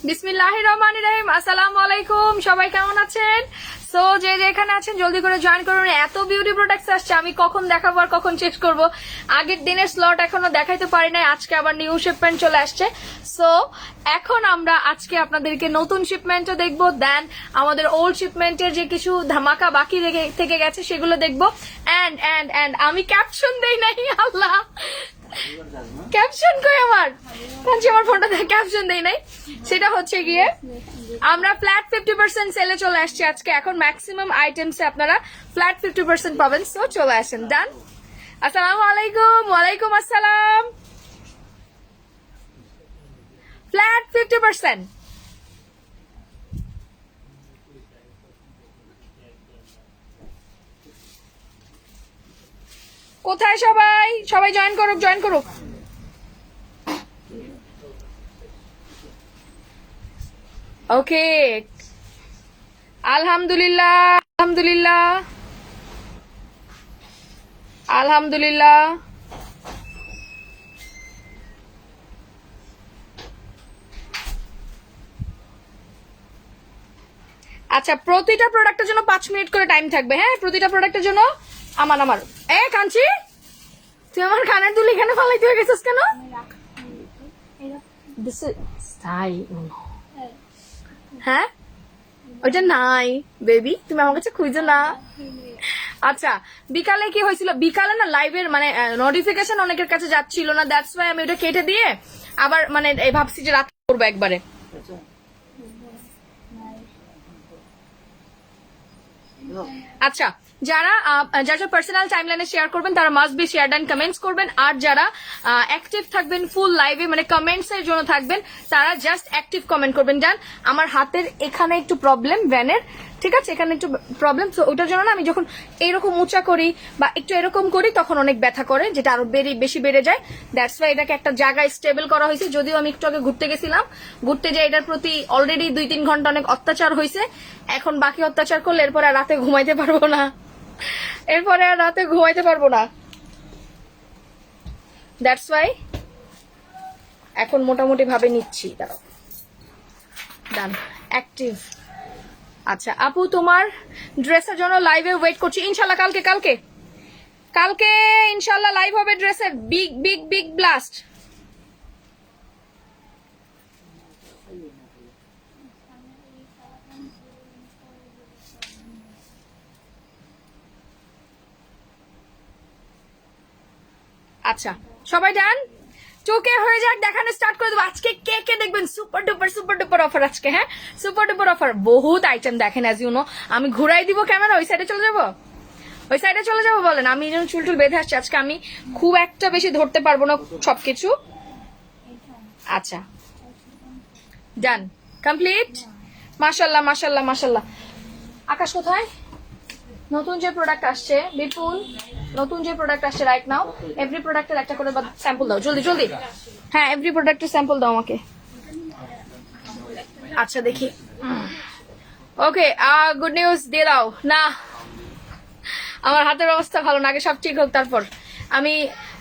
বিসমিল্লাহির রহমানির রহিম। আসসালামু আলাইকুম, সবাই কেমন আছেন? সো যে যেখানে আছেন জলদি করে জয়েন করুন। এত বিউটি প্রোডাক্টস আসছে, আমি কখন দেখাবো আর কখন চেক করব। আগের দিনের স্লট এখনো দেখাইতে পারি নাই, আজকে আবার নিউ শিপমেন্ট চলে আসছে। সো এখন আমরা আজকে আপনাদেরকে নতুন শিপমেন্টও দেখবো, দেন আমাদের ওল্ড শিপমেন্টের যে কিছু ধামাকা বাকি থেকে গেছে সেগুলো দেখবো। এন্ড আমি ক্যাপশন দেই নাই, আল্লাহ ক্যাপশন কই আমার কাছে, আমার ফোনটা ক্যাপশন দেই নাই। সেটা হচ্ছে গিয়ে আমরা ফ্ল্যাট 50% সেলে চলে আসছি আজকে। এখন ম্যাক্সিমাম আইটেমসে আপনারা ফ্ল্যাট 50% পাবেন। সো চলে আসেন। ডান। আসসালামু আলাইকুম। ওয়ালাইকুম আসসালাম। ফ্ল্যাট 50%। কোথায় সবাই? সবাই জয়েন করুক, জয়েন করুক। ওকে, আলহামদুলিল্লাহ আলহামদুলিল্লাহ আলহামদুলিল্লাহ। আচ্ছা, প্রতিটা প্রোডাক্টের জন্য 5 মিনিট করে টাইম থাকবে। হ্যাঁ, প্রতিটা প্রোডাক্টের জন্য। আমার কাঞ্চি, তুই আমার কানের দুল এখানে ফালাইতে হয়ে গেছিস কেন? হ্যাঁ, ওইটা নাই বেবি, তুমি আমার কাছে খুঁজো না। আচ্ছা, বিকালে কি হয়েছিল? বিকালে না লাইভের মানে নোটিফিকেশন অনেকের কাছে যাচ্ছিল না, দ্যাটস ওয়াই আমি ওটা কেটে দিয়ে আবার মানে ভাবছি যে রাত করবো একবারে। আচ্ছা, যারা যারা পার্সোনাল টাইমলাইনে শেয়ার করবেন তারা must be share and comments করবেন। আর যারা অ্যাক্টিভ থাকবেন ফুল লাইভে মানে কমেন্টস এর জন্য থাকবেন, তারা জাস্ট অ্যাক্টিভ কমেন্ট করবেন। জান, আমার হাতের এখানে একটু প্রবলেম ভ্যানের, ঠিক আছে, এখানে একটু প্রবলেম। তো ওইটার জন্য না আমি যখন এইরকম উঁচা করি বা একটু এরকম করি তখন অনেক ব্যথা করে, যেটা আরো বেশি বেড়ে যায়। দ্যাটস ওয়াই এটাকে একটা জায়গায় স্টেবল করা হয়েছে। যদিও আমি একটু আগে ঘুরতে গেছিলাম, ঘুরতে যাই এটার প্রতি অলরেডি 2-3 ঘন্টা অনেক অত্যাচার হয়েছে। এখন বাকি অত্যাচার করলে এরপরে আর রাতে ঘুমাইতে পারবো না, এরপরে আর রাতে ঘুমাইতে পারবো না। দ্যাটস ওয়াই এখন মোটামুটি ভাবে নিচ্ছি। দাঁড়াও, ডান, অ্যাক্টিভ। আচ্ছা আপু, তোমার ড্রেসের জন্য লাইভে ওয়েট করছি। ইনশাল্লাহ কালকে কালকে কালকে ইনশাল্লাহ লাইভ হবে ড্রেসের। Big big big blast. আচ্ছা সবাই ডান, চোখে হয়ে যাক, দেখানো স্টার্ট করে দেবো। আজকে কে কে দেখবেন সুপার ডুপার অফার আজকে। হ্যাঁ, সুপার ডুপার অফার, বহুত আইটেম দেখেন। অ্যাজ ইউ নো, আমি ঘুরাই দিব ক্যামেরা, ওই সাইডে চলে যাবো, ওই সাইডে চলে যাবো বলেন। আমি যেন চুল বেঁধে আসছি আজকে, আমি খুব একটা বেশি ধরতে পারবো না সবকিছু। আচ্ছা ডান, কমপ্লিট। মাশাল্লাহ মাশাল্লাহ মাশাল্লাহ। আকাশ কোথায়? নতুন যে প্রোডাক্ট আসছে বিপুল, নতুন যে প্রোডাক্ট আসছে রাইট নাও, এভরি প্রোডাক্টের একটা করে স্যাম্পল দাও জলদি জলদি। হ্যাঁ, এভরি প্রোডাক্টের স্যাম্পল দাও আমাকে। আচ্ছা দেখি। ওকে, গুড নিউজ দিয়ে দাও না। আমার হাতের অবস্থা ভালো না, আগে সব ঠিক হোক তারপর। আমি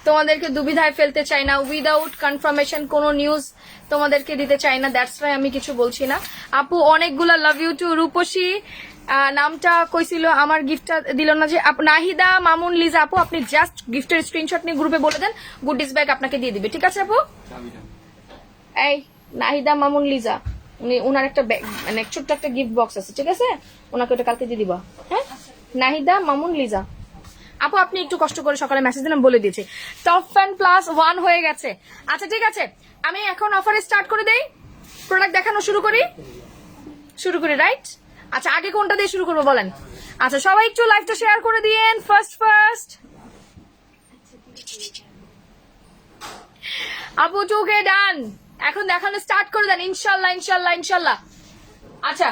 তোমাদেরকে দুবিধায় ফেলতে চাই না, উইদাউট কনফার্মেশন কোনো নিউজ তোমাদেরকে দিতে চাই না। দ্যাটস ওয়াই আমি কিছু বলছি না। আপু অনেকগুলা লাভ ইউ টু। রূপসী নামটা কইছিল, আমার গিফটটা দিল না যে। নাহিদা মামুন লিজা, আপু আপনি জাস্ট গিফটের স্ক্রিনশট নিয়ে গ্রুপে বলে দেন, গুডিস ব্যাগ আপনাকে দিয়ে দিবে, ঠিক আছে আপু? এই নাহিদা মামুন লিজা, উনি ওনার একটা ব্যাগ মানে ছোট্ট একটা গিফট বক্স আছে, ঠিক আছে, ওনাকে ওটা কালকে দিয়ে দিবা। হ্যাঁ, নাহিদা মামুন লিজা আপু, আপনি একটু কষ্ট করে সকালে মেসেজ দিলাম, বলে দিয়েছি। টপ ফ্যান প্লাস 1 হয়ে গেছে। আচ্ছা ঠিক আছে, আমি এখন অফারে স্টার্ট করে দেই, প্রোডাক্ট দেখানো শুরু করি রাইট? আচ্ছা, আগে কোনটা দিয়ে শুরু করবো বলেন? আচ্ছা সবাই একটু লাইভটা শেয়ার করে দিয়েন ফার্স্ট। আপু চোখে ডান, এখন দেখানো স্টার্ট করে দেন। ইনশাল্লাহ ইনশাল্লাহ ইনশাল্লাহ। আচ্ছা,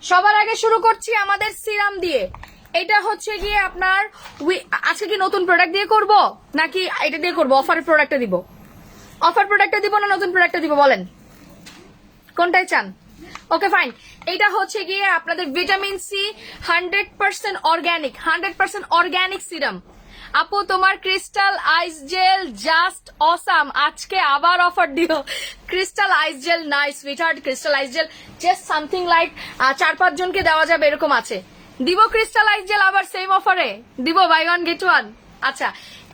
সবার আগে শুরু করছি আমাদের সিরাম দিয়ে। এটা হচ্ছে গিয়ে আপনার আজকে কি নতুন প্রোডাক্ট দিয়ে করব নাকি এটা দিয়ে করব? অফারের প্রোডাক্টটা দিব, অফার প্রোডাক্টটা দিব না নতুন প্রোডাক্টটা দিব বলেন, কোনটাই চান? Okay fine. এটা হচ্ছে গিয়ে আপনাদের ভিটামিন সি 100% অর্গানিক সিরাম। আপু তোমার ক্রিস্টাল আইস জেল জাস্ট অসাম, আজকে আবার অফার দিও। ক্রিস্টাল আইস জেল নাইস সুইটহার্ট, ক্রিস্টাল আইস জেল জাস্ট সামথিং লাইক 4-5 জনকে দেওয়া যাবে এরকম আছে। দিব ক্রিস্টাল আইস জেল আবার সেম অফারে দিব, বাই ওয়ান গেট ওয়ান। আচ্ছা,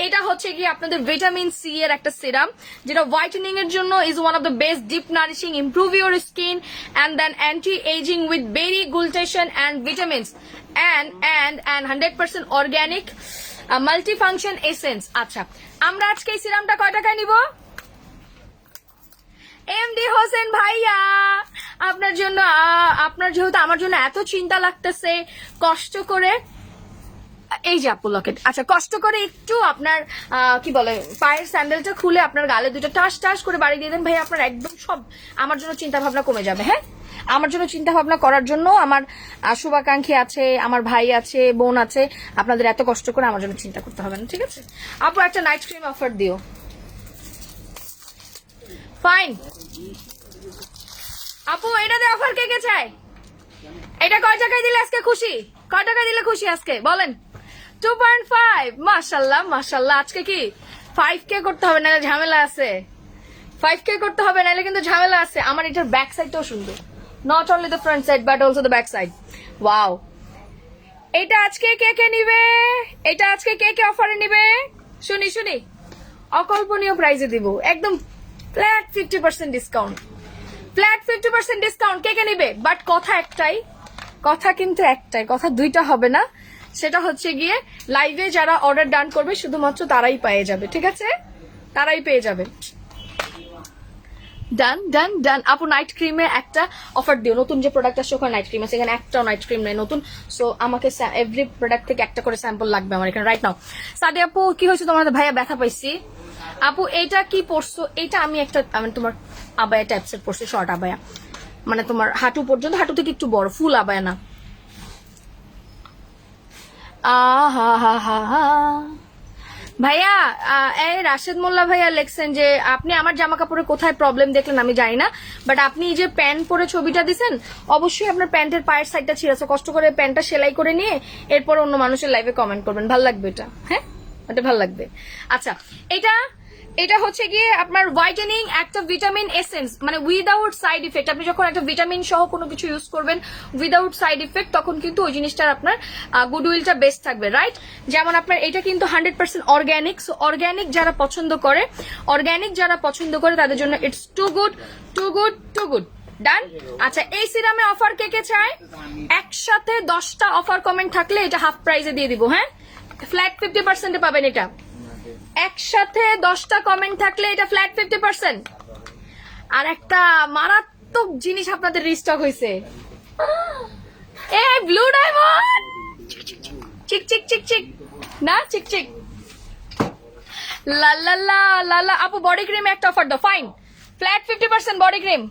এটা হচ্ছে কি আপনাদের ভিটামিন সি এর একটা সিরাম, যেটা হোয়াইটেনিং এর জন্য is one of the best, deep nourishing, improve your skin and then anti ageing with berry glutathione and vitamins and 100% organic multifunction essence. আচ্ছা, আমরা আজকে এই সিরামটা কয় টাকায় নিব? এমডি হোসেন ভাইয়া আপনার জন্য, আপনার যেহেতু আমার জন্য এত চিন্তা লাগতেছে, কষ্ট করে এই যে আপু লকেট, আচ্ছা কষ্ট করে একটু আপনার কি বলে পায়ের স্যান্ডেলটা খুলে আপনার গালে দুটো টাস টাস করে বাড়ি দিয়ে দেন ভাই, আপনার একদম সব আমার জন্য চিন্তা ভাবনা কমে যাবে। হ্যাঁ, আমার জন্য চিন্তা ভাবনা করার জন্য আমার শুভাকাঙ্ক্ষী আছে, আমার ভাই আছে, বোন আছে, আপনাদের এত কষ্ট করে আমার জন্য চিন্তা করতে হবে না, ঠিক আছে? আপু একটা নাইট ক্রিম অফার দিও। ফাইন আপু, এটাতে অফার কে কে চায়? এটা কয় টাকায় দিলে আজকে খুশি? কয় টাকায় দিলে খুশি আজকে বলেন? 2.5। মাশাল্লাহ মাশাল্লাহ। আজকে কি 5K করতে হবে, নাহলে ঝামেলা আছে। 5K করতে হবে, নাহলে কিন্তু ঝামেলা আছে। আমার এটার ব্যাক সাইডটাও সুন্দর, not only the front side but also the back side. Wow, এটা আজকে কে কে নিবে? এটা আজকে কে কে অফারে নিবে? শুনি শুনি, অকল্পনীয় প্রাইসে দিব, একদম ফ্ল্যাট 50% ডিসকাউন্ট, ফ্ল্যাট 50% ডিসকাউন্ট। কে কে নিবে? বাট কথা একটাই, কথা কিন্তু একটাই, কথা দুইটা হবে না। সেটা হচ্ছে গিয়ে লাইভে যারা অর্ডার ডান করবে শুধুমাত্র তারাই পেয়ে যাবে, ঠিক আছে? তারাই পেয়ে যাবে। ডান ডান ডান। আপু নাইট ক্রিমে একটা অফার দিও, নতুন যে প্রোডাক্ট আসছে ওখানে নাইট ক্রিম আছে, এখানে একটাও নাইট ক্রিম নেই নতুন। সো আমাকে এভরি প্রোডাক্ট থেকে একটা করে স্যাম্পল লাগবে আমার এখানে রাইট নাও। সাদি আপু কি হয়েছে তোমার? ভাইয়া ব্যথা পাইছি। আপু এইটা কি পরছো? এইটা আমি একটা তোমার আবায়া টাইপসের পরছি, শর্ট আবায়া, মানে তোমার হাঁটু পর্যন্ত, হাঁটু থেকে একটু বড়, ফুল আবায়া না। ভাইয়া এই রাশেদ মোল্লা ভাইয়া লেখছেন যে আপনি আমার জামা কাপড়ে কোথায় প্রবলেম দেখলেন আমি জানি না, বাট আপনি যে প্যান্ট পরে ছবিটা দিছেন, অবশ্যই আপনার প্যান্টের পায়ের সাইডটা ছিঁড়েছে, কষ্ট করে প্যান্টটা সেলাই করে নিয়ে এরপর অন্য মানুষের লাইভে কমেন্ট করবেন, ভাল লাগবে এটা। হ্যাঁ, এটা ভাল লাগবে। আচ্ছা, এটা হচ্ছে গিয়ে আপনার হোয়াইটেনিং একটা ভিটামিন এসেন্স, মানে উইদাউট সাইড ইফেক্ট। আপনি যখন একটা ভিটামিন সহ কোনো কিছু ইউজ করবেন উইদাউট সাইড ইফেক্ট, তখন কিন্তু ওই জিনিসটার আপনার গুডউইলটা বেস্ট থাকবে, রাইট? যেমন আপনার এটা কিন্তু 100% অর্গ্যানিক। সো অর্গ্যানিক যারা পছন্দ করে, তাদের জন্য it's too good too good too good. Done. আচ্ছা, এই সিরামে অফার কে কে চায়? একসাথে 10টা অফার কমেন্ট থাকলে এটা হাফ প্রাইসে দিয়ে দিব। হ্যাঁ, ফ্ল্যাট 50% পাবেন এটা। একসাথে 10টা কমেন্ট থাকলে এটা ফ্ল্যাট 50%। আর একটা মারাত্মক জিনিস আপনাদের রিস্টক হয়েছে, এই ব্লু ডায়মন্ড, চিক চিক চিক চিক না, চিক চিক লা লা লা লা লা। আপু বডি ক্রিম একটা অফার দাও। Fine, flat 50% body cream,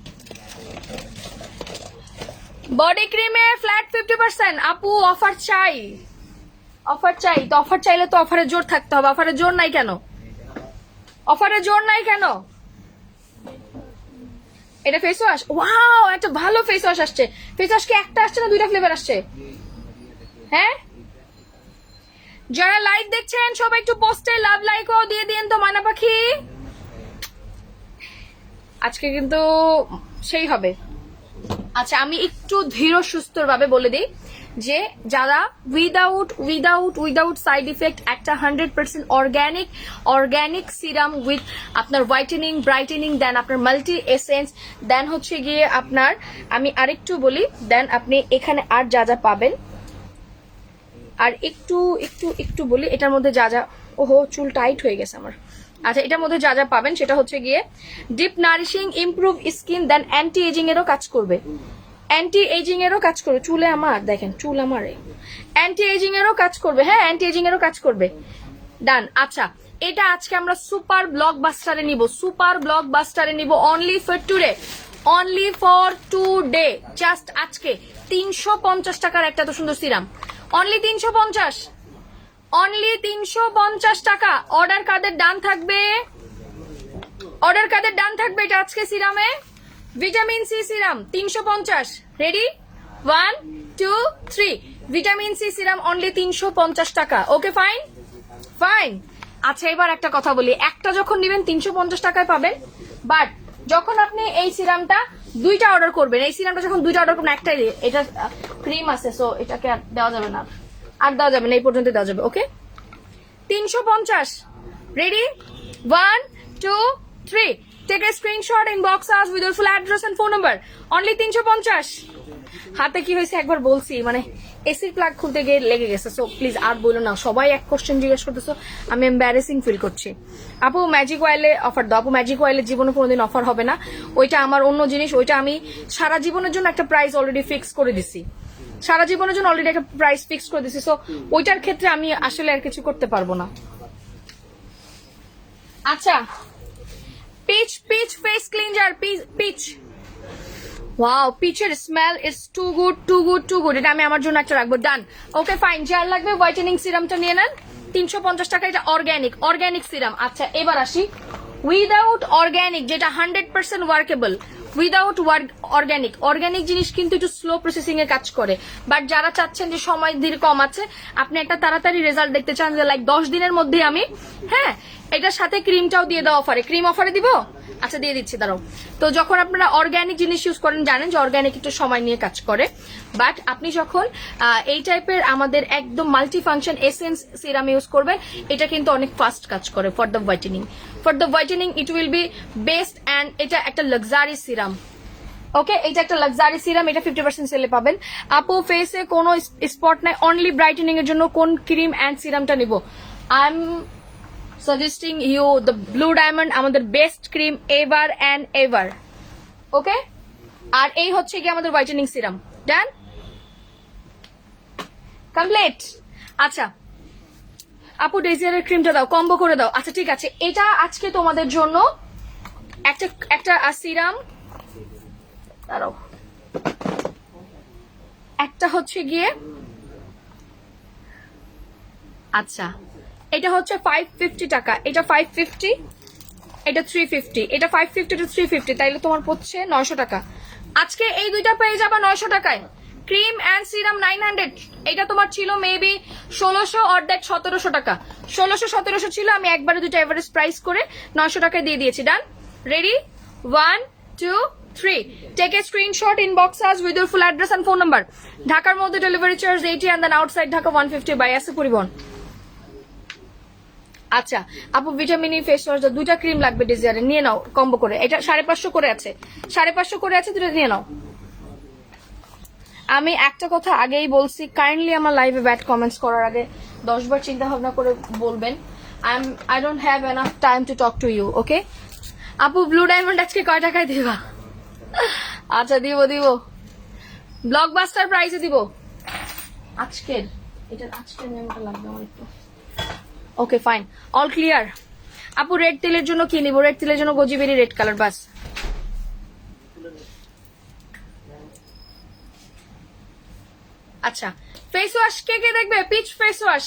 body ক্রিমে ফ্ল্যাট 50%। আপু অফার চাই, অফার চাই। তো অফার চাইলে তো অফারে জোর থাকতে হবে। অফারে জোর নাই কেন? অফারে জোর নাই কেন? এটা ফেস ওয়াশ, ওয়াও, একটা ভালো ফেস ওয়াশ আসছে। ফেস ওয়াশ কি একটা আসছে না 2টা ফ্লেভার আসছে? হ্যাঁ, যারা লাইক দেখছেন সবাই একটু পোস্টে লাভ লাইকও দিয়ে দিন তো ময়না পাখি। আজকে কিন্তু সেই হবে। আচ্ছা, আমি একটু ধীর সুস্থর ভাবে বলে দিই যে যারা উইদাউট সাইড ইফেক্ট একটা 100% অর্গ্যানিক সিরাম উইথ আপনার হোয়াইটেনিং, ব্রাইটেনিং, দেন আপনার মাল্টি এসেন্স, দেন হচ্ছে গিয়ে আপনার, আমি আরেকটু বলি, দেন আপনি এখানে আর যা যা পাবেন, আর একটু বলি এটার মধ্যে যা যা, ওহো চুল টাইট হয়ে গেছে আমার। আচ্ছা, এটার মধ্যে যা যা পাবেন সেটা হচ্ছে গিয়ে ডিপ নারিশিং, ইমপ্রুভ স্কিন, দেন অ্যান্টি এজিং এরও কাজ করবে, অ্যান্টি এজিং এরও কাজ করবে। চুলে আমার দেখেন, চুল আমার অ্যান্টি এজিং এরও কাজ করবে। হ্যাঁ, অ্যান্টি এজিং এরও কাজ করবে। ডান। আচ্ছা, এটা আজকে আমরা সুপার ব্লকবাস্টারে নিব, only for today, only for today, just আজকে 350 টাকার একটা তো সুন্দর সিরাম, অনলি 350 টাকা। অর্ডার কাদের ডান থাকবে? এটা আজকে সিরামে vitamin C serum 350। Ready? 1 2 3। Vitamin C serum only 350 টাকা। Okay fine, fine. আচ্ছা এবার একটা কথা বলি, একটা যখন নেবেন 350 টাকায় পাবেন, বাট যখন আপনি এই সিরামটা দুইটা অর্ডার করবেন, এই সিরামটা যখন দুইটা অর্ডার করবেন, একটাই এটা ক্রিম আছে, সো এটাকে আর দেওয়া যাবে না, আর দেওয়া যাবে না, এই পর্যন্ত দেওয়া যাবে। Okay 350। Ready, 1 2 3, take a screenshot, inbox us with your full address and phone number. Only 350। হাতে কি হয়েছে একবার বলছি, মানে এসির প্লাগ খুলতে গিয়ে লেগে গেছে, সো প্লিজ আর বলো না। সবাই এক কোশ্চেন জিজ্ঞেস করতেছো, আমি এম্বারেসিং ফিল করছি। আপু ম্যাজিক অয়েলে অফার দাও। আপু ম্যাজিক অয়েলের জীবনে কোনোদিন অফার হবে না, ওইটা আমার অন্য জিনিস, ওইটা আমি সারা জীবনের জন্য একটা প্রাইস অলরেডি ফিক্স করে দিছি, সারা জীবনের জন্য অলরেডি একটা প্রাইস ফিক্স করে দিছি, সো ওইটার ক্ষেত্রে আমি আসলে আর কিছু করতে পারবো না। আচ্ছা peach peach face cleanser, peach, wow পিচের smell is too good too good too good, এটা আমি আমার জন্য একটা রাখবো। ডান। ওকে ফাইন, যার লাগবে হোয়াইটেনিং সিরামটা নিয়ে নেন, 350 টাকা, এটা অর্গানিক সিরাম। আচ্ছা এবার আসি উইদাউট অর্গানিক, যেটা 100% ওয়ার্কেবল। উইদাউট অর্গানিক জিনিস কিন্তু একটু স্লো প্রসেসিং এ কাজ করে, বাট যারা চাচ্ছেন যে সময় ধীরে কম আছে, আপনি একটা তাড়াতাড়ি রেজাল্ট দেখতে চান, যে লাইক 10 দিনের মধ্যে আমি, হ্যাঁ এটার সাথে ক্রিমটাও দিয়ে দাও অফারে, ক্রিম অফারে দিব। আচ্ছা দিয়ে দিচ্ছি, দাঁড়াও। তো যখন আপনারা অর্গানিক জিনিস ইউজ করেন, জানেন যে অর্গানিক একটু সময় নিয়ে কাজ করে, বাট আপনি যখন এই টাইপের আমাদের একদম multi function essence serum use করবেন, এটা কিন্তু অনেক ফাস্ট কাজ করে for the whitening it will be best, and এটা একটা লাক্সারি সিরাম। ওকে এটা একটা লাক্সারি সিরাম, এটা 50% সেলে পাবেন। আপু ফেসে কোনো স্পট নাই, অনলি ব্রাইটেনিং এর জন্য কোন ক্রিম অ্যান্ড সিরামটা নিব? I am suggesting you the blue diamond, আমাদের best cream ever and ever. Okay, আর এই হচ্ছে কি আমাদের হোয়াইটেনিং সিরাম। ডান, কমপ্লিট। আচ্ছা আপু ডেজিয়ারের ক্রিমটা দাও, কম্বো করে দাও। আচ্ছা ঠিক আছে, এটা আজকে তোমাদের জন্য একটা সিরাম, দাঁড়াও, একটা হচ্ছে গিয়ে, আচ্ছা এটা হচ্ছে 550 টাকা, এটা 550, এটা 350, এটা 550 টু 350, তাইলে তোমার পড়ছে 900 টাকা। আজকে এই দুইটা পেয়ে যাবা 900 টাকায়, ক্রিম অ্যান্ড সিরাম 900। এটা তোমার ছিল মেবি 1600, অর্ধেক 1700 টাকা, 1600-1700 ছিল, আমি একবারে দুইটা এভারেজ প্রাইস করে 900 টাকায় দিয়ে দিয়েছি। Done. Ready, 1 2 3, take a screenshot, inbox us with your full address and phone number. ঢাকার মধ্যে delivery charge 80, and then outside Dhaka 150 by এসে পরিবহন। আচ্ছা আপু ভিটামিন ই ফেস ওয়াশ, দুইটা ক্রিম লাগবে ডিজায়ারে, নিয়ে নাও কম্বো করে, এটা 550 করে আছে, 550 করে আছে, দুটো নিয়ে নাও। আমি একটা কথা আগেই বলছি, কাইন্ডলি আমার লাইভে ব্যাড কমেন্টস করার আগে 10 বার চিন্তা ভাবনা করে বলবেন। I don't have enough time to talk to you. Okay আপু ব্লু ডায়মন্ড আজকে কয় টাকায় দিবা? আচ্ছা দিব, ব্লকবাস্টার প্রাইসে দিব আজকের, এটা আজকের মেমোটা লাগবে আমার একটু। Okay fine, all clear. আপু রেড তেলের জন্য কি নিব? রেড তেলের জন্য গোজিবেরি রেড কালার, বাস। আচ্ছা ফেস ওয়াশ কে কে দেখবে? Peach face wash,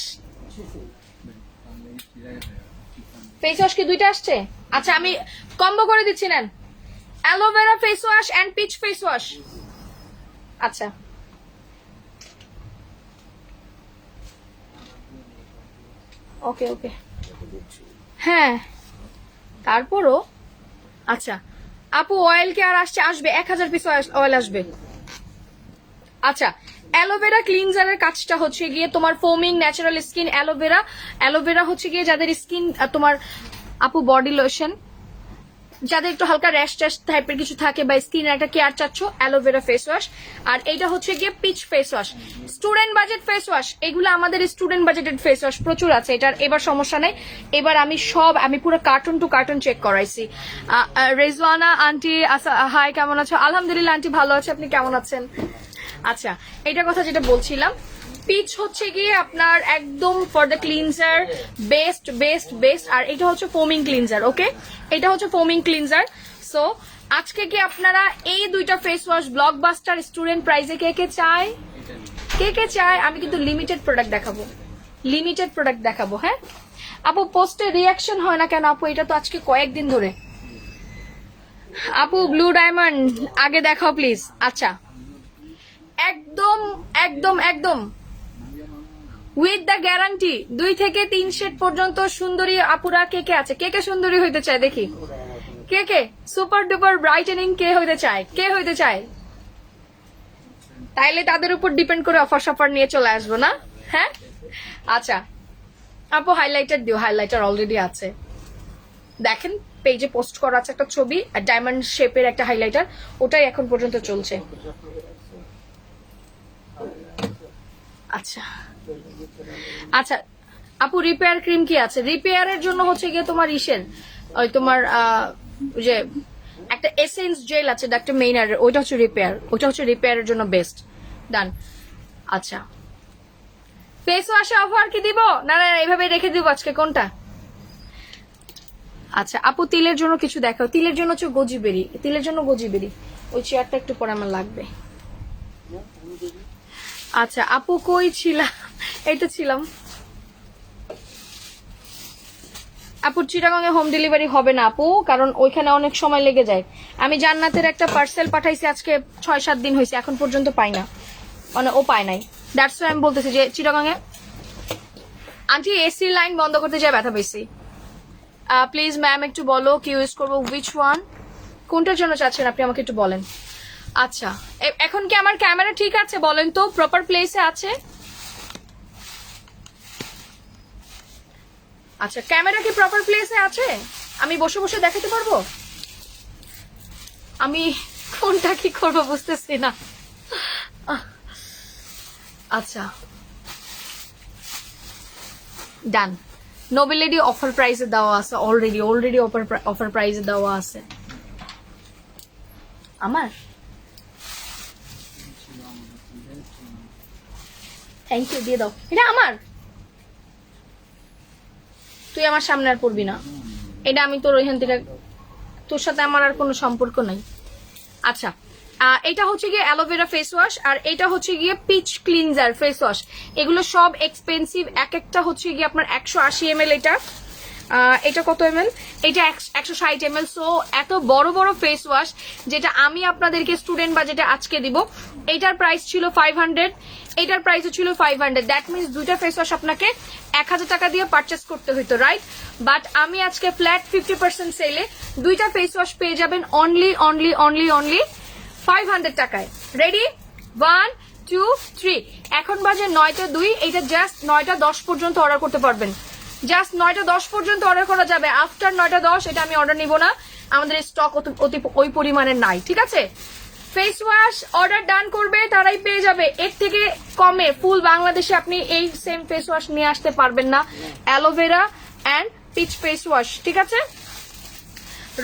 face wash কি দুইটা আসছে? আচ্ছা আমি কম্বো করে দিচ্ছি, নেন aloe vera face wash and peach face wash. আচ্ছা ওকে ওকে, হ্যাঁ তারপরও। আচ্ছা আপু অয়েল কি আর আসবে 1000 পিস অয়েল আসবে। আচ্ছা অ্যালোভেরা ক্লিনজারের কাজটা হচ্ছে গিয়ে তোমার ফোমিং ন্যাচারাল স্কিন অ্যালোভেরা হচ্ছে গিয়ে যাদের স্কিন তোমার আপু বডি লোশন, যাদের একটু হালকা র্যাশ ট্যাশ টাইপের কিছু থাকে বা স্কিনের একটা কেয়ার চাচ্ছ, অ্যালোভেরা ফেস ওয়াশ। আর এইটা হচ্ছে গিয়ে peach face wash, student budget face wash. এগুলো আমাদের স্টুডেন্ট বাজেটেড ফেস ওয়াশ প্রচুর আছে, এটার এবার সমস্যা নেই। এবার আমি পুরো কার্টুন টু কার্টুন চেক করাইছি। রেজওয়ানা আন্টি হাই, কেমন আছো? আলহামদুলিল্লাহ আন্টি ভালো আছে, আপনি কেমন আছেন? আচ্ছা এইটার কথা যেটা বলছিলাম, পিচ হচ্ছে গিয়ে আপনার একদম for the cleanser best best best, আর এটা হচ্ছে ফোমিং ক্লিনজার। ওকে এটা হচ্ছে ফোমিং ক্লিনজার। সো আজকে কি আপনারা এই দুইটা ফেস ওয়াশ ব্লকবাস্টার স্টুডেন্ট প্রাইসে কে কে চায়? আমি কিন্তু লিমিটেড প্রোডাক্ট দেখাবো, হ্যাঁ আপু পোস্টে রিয়াকশন হয় না কেন আপু? এটা তো আজকে কয়েকদিন ধরে। আপু ব্লু ডায়মন্ড আগে দেখাও প্লিজ। আচ্ছা একদম একদম একদম উইথ দ্য গ্যারান্টি 2 থেকে 3 সেট পর্যন্ত সুন্দরী আপুরা কে কে আছে? কে কে সুন্দরী হইতে চায় দেখি? কে কে সুপার ডুপার ব্রাইটেনিং কে হইতে চায়? কে হইতে চায়? তাইলে তাদের উপর ডিপেন্ড করে অফার সফার নিয়ে চলে আসবো না? হ্যাঁ আচ্ছা আপু হাইলাইটার দিও। হাইলাইটার অলরেডি আছে, দেখেন পেজে পোস্ট করা আছে একটা ছবি, ডায়মন্ড শেপের একটা হাইলাইটার, ওটাই এখন পর্যন্ত চলছে। আচ্ছা আচ্ছা আপু রিপেয়ার ক্রিম কি আছে? রিপেয়ারের জন্য হচ্ছে গিয়ে তোমার ইসের ওই তোমার যে একটা এসেন্স জেল আছে ডাক্তার মেইনার, ওইটা হচ্ছে রিপেয়ার, ওইটা হচ্ছে রিপেয়ারের জন্য বেস্ট। ডান। আচ্ছা ফেস ওয়াশে অফার কি দিব? না না এইভাবে রেখে দিব আজকে। কোনটা? আচ্ছা আপু তিলের জন্য কিছু দেখাও। তিলের জন্য হচ্ছে গোজিবেরি, তিলের জন্য গোজিবেরি। ওই চেয়ারটা একটু পরে আমার লাগবে। আচ্ছা আপু কই ছিলাম? এই তো ছিলাম। আপুর চিটাগাঙে হোম ডেলিভারি হবে না আপু, কারণ ওইখানে অনেক সময় লেগে যায়। আমি জান্নাতের একটা পার্সেল পাঠাইছি আজকে 6-7 দিন হয়েছে, এখন পর্যন্ত পাই না, মানে ও পায় নাই। দ্যাটস ওয়াই আমি বলতেছি যে চিটাগাঙে আন্টি এসি লাইন বন্ধ করতে যায় ব্যথা পেয়েছি। প্লিজ ম্যাম একটু বলো কি ইউজ করবো, উইচ ওয়ান, কোনটার জন্য চাচ্ছেন আপনি আমাকে একটু বলেন। আচ্ছা এখন কি আমার ক্যামেরা ঠিক আছে বলেন তো? প্রপার প্লেসে আছে? আচ্ছা ক্যামেরা কি প্রপার প্লেসে আছে? আমি বসে বসে দেখাতে পারবো? আমি কোনটা কি করবো বুঝতেছি না। আচ্ছা ডান। নোবেলেডি অফার প্রাইসে দেওয়া আছে অলরেডি, অলরেডি অফার প্রাইসে দেওয়া আছে। আমার থ্যাংক ইউ দিয়ে দাও। এটা আমার, তুই আমার সামনে আর পড়বি না। এটা আমি তোর ওইখান থেকে, তোর সাথে আমার আর কোনো সম্পর্ক নাই। আচ্ছা এটা হচ্ছে গিয়ে অ্যালোভেরা ফেস ওয়াশ, আর এটা হচ্ছে গিয়ে পিচ ক্লিনজার ফেস ওয়াশ। এগুলো সব এক্সপেন্সিভ, এক একটা হচ্ছে গিয়ে আপনার 180 ml। এটা কত ml? এটা 160 ml। সো এত বড় বড় ফেস ওয়াশ যেটা আমি আপনাদেরকে স্টুডেন্ট বাজেটে আজকে দিব, এটার প্রাইস ছিল 500, এটার প্রাইসও ছিল 500। দ্যাট মিনস দুইটা ফেস ওয়াশ আপনাকে 1000 টাকা দিয়ে পারচেস করতে হইতো, রাইট? বাট আমি আজকে ফ্ল্যাট 50% সেলে দুইটা ফেস ওয়াশ পেয়ে যাবেন অনলি অনলি অনলি অনলি 500 টাকায়। রেডি? 1 2 3। এখন বাজে 9টা 2। এটা জাস্ট 9টা 10 পর্যন্ত অর্ডার করতে পারবেন, জাস্ট 9টা 10 পর্যন্ত অর্ডার করা যাবে। আফটার 9টা 10 এটা আমি অর্ডার নিব না, আমাদের স্টক ওই পরিমাণে নাই, ঠিক আছে? ফেস ওয়াশ অর্ডার ডান করবে তারাই পেয়ে যাবে। এর থেকে কমে ফুল বাংলাদেশে আপনি এই সেম ফেস ওয়াশ নিয়ে আসতে পারবেন না। Aloe vera and peach face wash, ঠিক আছে?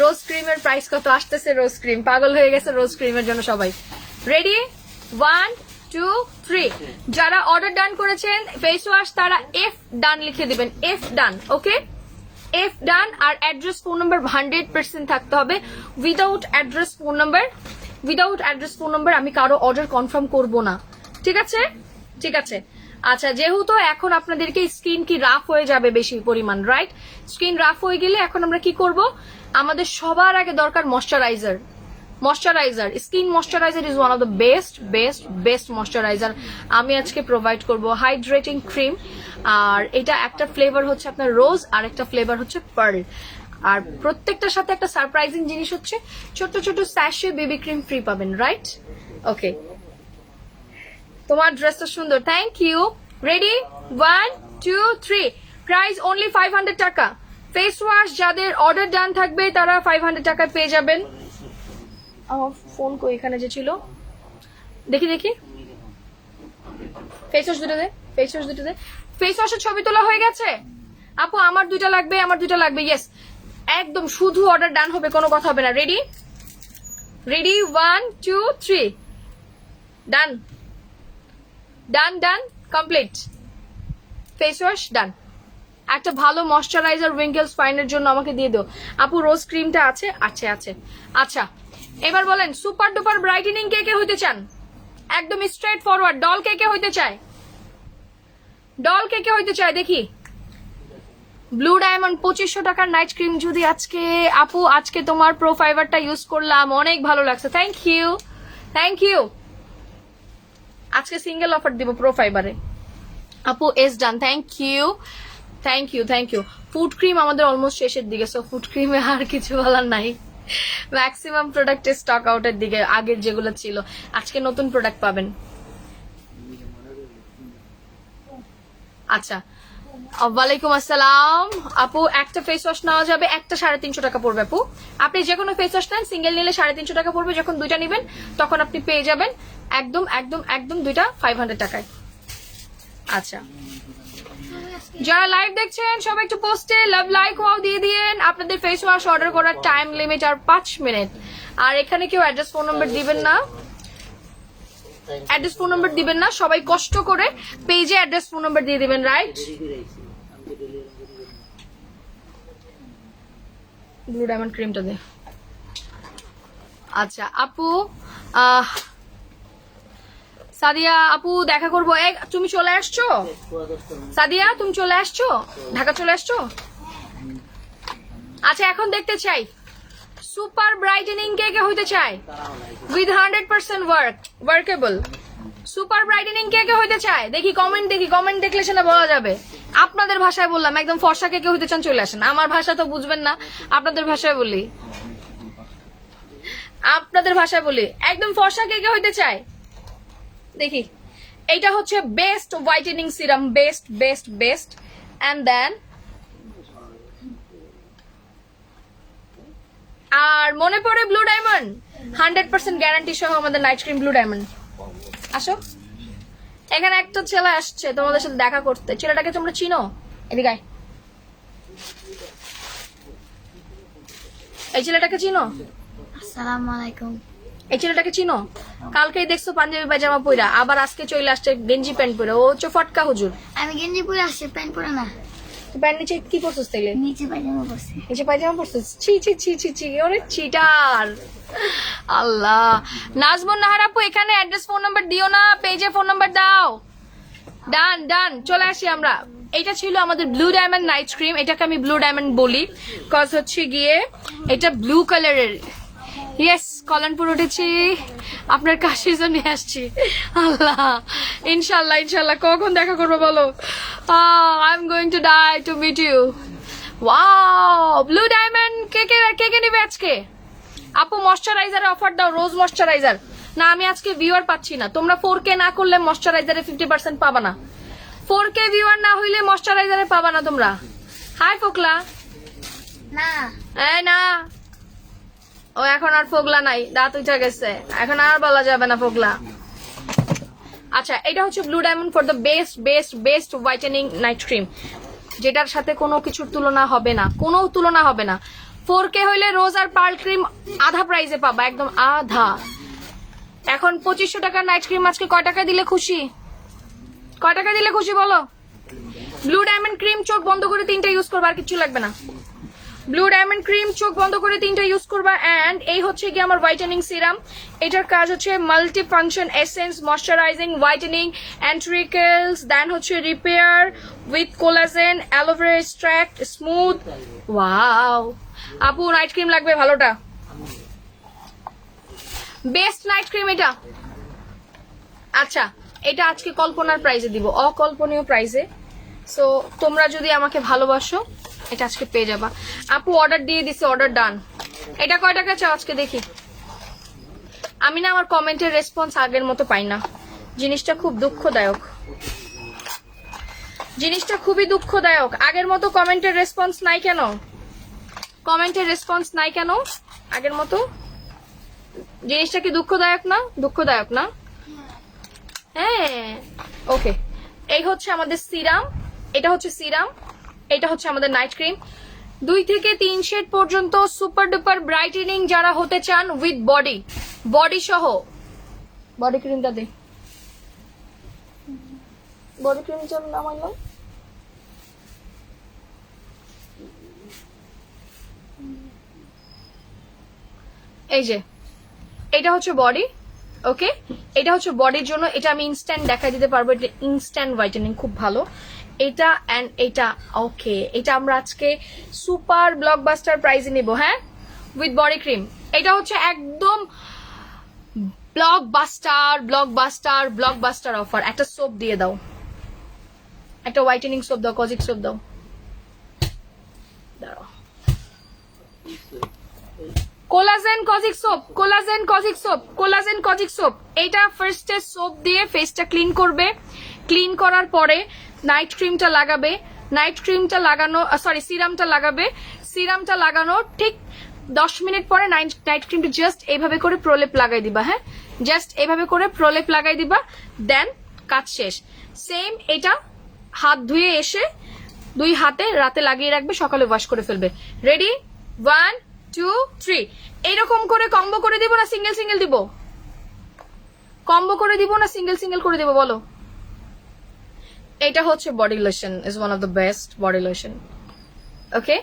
রোজ ক্রিমের প্রাইস কত আসতেছে? রোজ ক্রিম পাগল হয়ে গেছে রোজ ক্রিমের জন্য সবাই। রেডি? 1 2 3। যারা অর্ডার ডান করেছেন ফেস ওয়াশ তারা এফ ডান লিখে দিবেন, এফ ডান। ওকে এফ ডান। আর অ্যাড্রেস ফোন নাম্বার 100% থাকতে হবে। উইদাউট অ্যাড্রেস ফোন নাম্বার আমি কারো অর্ডার কনফার্ম করব না, ঠিক আছে? ঠিক আছে। আচ্ছা যেহেতু এখন আপনাদেরকে স্কিন কি রাফ হয়ে যাবে বেশি পরিমাণ, রাইট? স্কিন রাফ হয়ে গেলে এখন আমরা কি করব, আমাদের সবার আগে দরকার moisturiser. Skin moisturiser is one of the best moisturiser আমি আজকে প্রোভাইড করব। হাইড্রেটিং ক্রিম, আর এটা একটা ফ্লেভার হচ্ছে আপনার রোজ, আর একটা ফ্লেভার হচ্ছে পার্ল। আর প্রত্যেকটার সাথে একটা সারপ্রাইজিং জিনিস হচ্ছে ছোট ছোট স্যাশে বেবি ক্রিম ফ্রি পাবেন, রাইট? ওকে তোমার ড্রেসটা সুন্দর, thank you. Ready? 1 2 3। Price only 500 টাকা। ফেস ওয়াশ যাদের অর্ডার ডান থাকবে তারা 500 টাকায় পেয়ে যাবেন। আমার ফোন কই? এখানে যে ছিল, দেখি ফেস ওয়াশ দুটো দে, ফেস ওয়াশের ছবি তোলা হয়ে গেছে আপু? আমার দুইটা লাগবে। ইয়েস একদম, শুধু অর্ডার ডান হবে, কোনো কথা হবে না। Ready? 1 2 3। Done complete. Face wash done. একটা ভালো ময়শ্চারাইজার উইঙ্কেলস ফাইনের জন্য আমাকে দিয়ে দাও আপু। রোজ ক্রিমটা আছে? আচ্ছা এবার বলেন সুপার ডুপার ব্রাইটেনিং কে কে হইতে চান? একদম স্ট্রেট ফরওয়ার্ড। ডল কে কে হইতে চায়? দেখি ব্লু ডায়মন্ড 2500 টাকার নাইট ক্রিম যদি আজকে আপু, আজকে তোমার প্রো ফাইবারটা ইউজ করলাম, অনেক ভালো লাগছে, থ্যাংক ইউ। আজকে সিঙ্গেল অফার দিব প্রো ফাইবারে। আপু yes done, thank you thank you thank you. Foot cream আমাদের অলমোস্ট শেষের দিকে, সো ফুড ক্রিমে আর কিছু বলার নাই। ম্যাক্সিমাম প্রোডাক্টের স্টক আউটের দিকে, আগের যেগুলো ছিল। আজকে নতুন প্রোডাক্ট পাবেন। আচ্ছা, ওয়ালাইকুম আসসালাম আপু। একটা ফেস ওয়াশ নেওয়া যাবে, একটা 350 টাকা পড়বে আপু। আপনি যে কোনো ফেস ওয়াশ নেন, সিঙ্গেল নিলে 350 টাকা পড়বে। যখন দুইটা নেবেন তখন আপনি পেয়ে যাবেন একদম একদম একদম দুইটা 500 টাকায়। আচ্ছা, যারা লাইভ দেখছেন সবাই একটু পোস্টে লাভ লাইক ওয়াও দিয়ে দিয়েন। আপনাদের ফেস ওয়াশ অর্ডার করার টাইম লিমিট আর 5 মিনিট। আর এখানে কেউ অ্যাড্রেস ফোন নাম্বার দিবেন না, অ্যাড্রেস ফোন নাম্বার দিবেন না, সবাই কষ্ট করে পেজে অ্যাড্রেস ফোন নাম্বার দিয়ে দিবেন, রাইট? ব্লু ডায়মন্ড ক্রিমটা দে। আচ্ছা আপু, সাদিয়া আপু দেখা করবো। তুমি চলে আসছো সাদিয়া, তুমি চলে আসছো, ঢাকা চলে আসছো? আচ্ছা, এখন দেখতে চাই সুপার ব্রাইটেনিং কে কে হইতে চায় উইথ 100% ওয়ার্কেবল। সুপার ব্রাইটেনিং কে কে হইতে চায় দেখি, কমেন্ট দেখি। কমেন্ট দেখলে সেটা বলা যাবে। আপনাদের ভাষায় বললাম, একদম ফর্সা কে কে হইতে চান চলে আসেন। আমার ভাষা তো বুঝবেন না, আপনাদের ভাষায় বলি, আপনাদের ভাষায় বলি। একদম ফর্সা কে কে হইতে চায় দেখি। এইটা হচ্ছে best whitening serum, best best best. And then আর মনে পড়ে ব্লু ডায়মন্ড 100% গ্যারান্টি সহ আমাদের নাইট ক্রিম ব্লু ডায়মন্ড। আসো, এখানে একটা ছেলে আসছে তোমাদের সাথে দেখা করতে। ছেলেটাকে তোমরা চিনো? এদিকে আয়। এই ছেলেটাকে চিনো? আসসালামু আলাইকুম। এই ছেলেটাকে চিনো? কালকেই দেখছো পাঞ্জাবি পায়জামা পইরা, আবার আজকে চলে আসছে গেঞ্জি প্যান্ট পরে। ও হচ্ছে ফটকা হুজুর। আমি গেঞ্জি পরে আসছি, প্যান্ট পরে না। প্যান্ট নিচে কি করছিস তাইলে? নিচে পায়জামা পরছি। নিচে পায়জামা পরছিস? ছি ছি ছি ছি ছি, ওরে চিটার। আল্লাহ। নাজমুন নাহার আপু, এখানে অ্যাড্রেস ফোন নাম্বার দিও না, পেজে ফোন নাম্বার দাও। ডান ডান, চলে আসি আমরা। এটা ছিল আমাদের ব্লু ডায়মন্ড নাইট ক্রিম। এটাকে আমি ব্লু ডায়মন্ড বলি কজ হচ্ছে গিয়ে এটা ব্লু কালারের। ইয়েস, কল্যাণপুর উঠেছি, আপনার কাশির জন্য আসছি। আল্লাহ, ইনশাল্লাহ ইনশাল্লাহ। কখন দেখা করবো বলো? I am going to die to meet you. Wow, blue diamond কে কে কে কে নেবে আজকে? আপু ময়শ্চারাইজারে অফার দাও, রোজ ময়শ্চারাইজার। না, আমি আজকে ভিউয়ার পাচ্ছি না। তোমরা 4K না করলে ময়শ্চারাইজারে 50% পাবা না। 4K ভিউয়ার না হইলে ময়শ্চারাইজারে পাবা না তোমরা। হাই ফোকলা। না না, ও এখন আর ফোগলা নাই, দাঁত উঠে গেছে, এখন আর বলা যাবে না ফোগলা। আচ্ছা, এটা হচ্ছে blue diamond for the best best best whitening night cream, যেটার সাথে কোনো কিছুর তুলনা হবে না, কোনো তুলনা হবে না। 4K হইলে রোজ আর পার্ল ক্রিম আধা প্রাইসে পাবা, একদম আধা। এখন 2500 টাকার নাইট ক্রিম আজকে কয় টাকা দিলে খুশি? কয় টাকা দিলে খুশি বলো? ব্লু ডায়মন্ড ক্রিম চোখ বন্ধ করে 3টা ইউজ করবা, আর কিছু লাগবে না। ব্লু ডায়মন্ড ক্রিম চোখ বন্ধ করে 3টা ইউজ করবা। অ্যান্ড এই হচ্ছে কি আমার হোয়াইটেনিং সিরাম। এটার কাজ হচ্ছে multi function essence, moisturising, whitening, antiwrinkles, then হচ্ছে repair with collagen, aloe vera extract, smooth. Wow আপু, নাইট ক্রিম লাগবে ভালোটা, বেস্ট নাইট ক্রিম এটা। আচ্ছা, এটা আজকে কল্পনার প্রাইজে দিব, অকল্পনীয় প্রাইজে। সো তোমরা যদি আমাকে ভালোবাসো এটা আজকে পেয়ে যাবা। আপু অর্ডার দিয়ে দিছে, অর্ডার ডান। এটা কয় টাকা চাও আজকে দেখি? আমি না আমার কমেন্টের রেসপন্স আগের মতো পাই না, জিনিসটা খুব দুঃখদায়ক, জিনিসটা খুবই দুঃখদায়ক। আগের মতো কমেন্টের রেসপন্স নাই কেন? কমেন্টের রেসপন্স নাই কেন আগের মতো? জিনিসটা কি দুঃখদায়ক না? দুঃখদায়ক না? হ্যাঁ, ওকে। এই হচ্ছে আমাদের সিরাম, এটা হচ্ছে সিরাম, এটা হচ্ছে আমাদের নাইট ক্রিম। 2 থেকে 3 শেড পর্যন্ত সুপার ডুপার ব্রাইটেনিং যারা হতে চান উইথ বডি, বডি সহ। বডি ক্রিমটা দে, বডি ক্রিম যেন নামাইলাম। এই যে এটা হচ্ছে বডি, ওকে। এটা হচ্ছে বডির জন্য, এটা আমি ইনস্ট্যান্ট দেখাই দিতে পারবো। এটা ইনস্ট্যান্ট হোয়াইটেনিং, খুব ভালো এটা। অ্যান্ড এটা ওকে, এটা আমরা আজকে সুপার ব্লকবাস্টার প্রাইজে নিব, হ্যাঁ, উইথ বডি ক্রিম। এটা হচ্ছে একদম ব্লকবাস্টার ব্লকবাস্টার ব্লকবাস্টার অফার। একটা সোপ দিয়ে দাও, একটা হোয়াইটেনিং সোপ দাও, কজিক সোপ দাও। দাঁড়াও, collagen kojic soap, collagen kojic soap, collagen kojic soap. এইটা ফার্স্টে সোপ দিয়ে ফেসটা ক্লিন করবে। ক্লিন করার পরে নাইট ক্রিমটা লাগাবে। নাইট ক্রিমটা লাগানো, সরি সিরামটা লাগাবে। সিরামটা লাগানো ঠিক 10 মিনিট পরে নাইট ক্রিমটা জাস্ট এইভাবে করে প্রলেপ লাগাই দিবা। হ্যাঁ, জাস্ট এইভাবে করে প্রলেপ লাগাই দিবা, দেন কাজ শেষ। সেম এটা হাত ধুয়ে এসে 2 হাতে রাতে লাগিয়ে রাখবে, সকালে ওয়াশ করে ফেলবে। রেডি? 1 2 3। এইরকম করে কম্বো করে দিব না সিঙ্গেল সিঙ্গেল দিব? কম্বো করে দিব না সিঙ্গেল সিঙ্গেল করে দিব বলো? এটা হচ্ছে body lotion, is one of the best body lotion. Okay,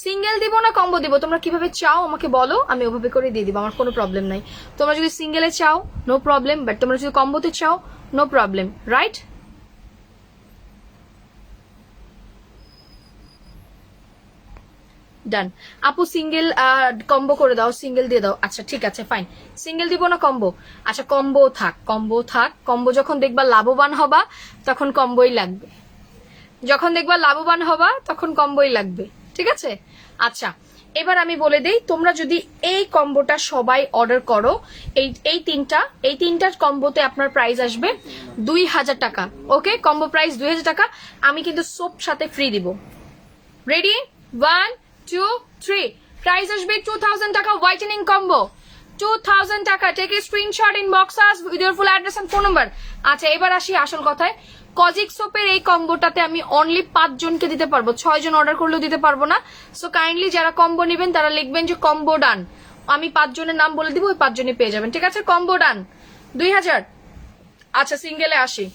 single দিব না কম্বো দিব, তোমরা কিভাবে চাও আমাকে বলো, আমি ওভাবে করে দিয়ে দিব, আমার কোনো প্রবলেম নাই। তোমরা যদি সিঙ্গেলে চাও নো প্রবলেম, বাট তোমরা যদি কম্বোতে চাও নো প্রবলেম, রাইট? ডান। আপু সিঙ্গেল কম্বো করে দাও, সিঙ্গেল দিয়ে দাও। আচ্ছা ঠিক আছে, ফাইন। সিঙ্গেল দিব না কম্বো? আচ্ছা কম্বো থাক, কম্বো থাক। কম্বো যখন দেখবা লাভবান হবা তখন কম্বোই লাগবে, যখন দেখবা লাভবান হবা তখন কম্বোই লাগবে, ঠিক আছে? আচ্ছা এবার আমি বলে দেই, তোমরা যদি এই কম্বোটা সবাই অর্ডার করো, এই তিনটা কম্বোতে আপনার প্রাইস আসবে 2000 টাকা। ওকে, কম্বো প্রাইস 2000 টাকা। আমি কিন্তু সোপ সাথে ফ্রি দিব। রেডি? 1 2 3। প্রাইস আসবে 2000 টাকা, হোয়াইটেনিং কম্বো 2000 টাকা। Take a screenshot, inbox us with your full address and phone number. আচ্ছা এবার আসি আসল কথায়। কজিক সোপের এই কম্বোটাতে আমি অনলি 5 জনকে দিতে পারবো, 6 জন অর্ডার করলেও দিতে পারবো না। সো কাইন্ডলি যারা কম্বো নেবেন তারা লিখবেন যে কম্বো ডান। আমি 5 জনের নাম বলে দিব, ওই 5 জনই পেয়ে যাবেন, ঠিক আছে? কম্বো ডান 2000। আচ্ছা সিঙ্গেলে আসি।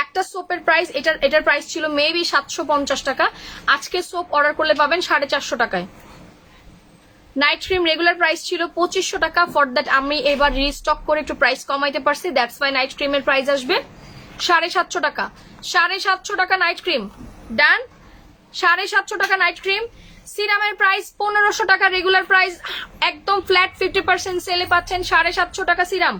একটা সোপের প্রাইস, এটার প্রাইস ছিল মেবি 750 টাকা, আজকে সোপ অর্ডার করলে পাবেন 450 টাকায়। নাইট ক্রিম রেগুলার প্রাইস ছিল 2500 টাকা, ফর দ্যাট আমি এবার রিস্টক করে একটু প্রাইস কমাইতে পারছি, দ্যাটস ওয়াই নাইট ক্রিমের প্রাইস আসবে 750 টাকা। 750 টাকা নাইট ক্রিম, ডান। 750 টাকা নাইট ক্রিম। সিরামের প্রাইস 1500 টাকা, রেগুলার প্রাইস একদম ফ্ল্যাট 50% সেলে পাচ্ছেন 750 টাকা সিরাম।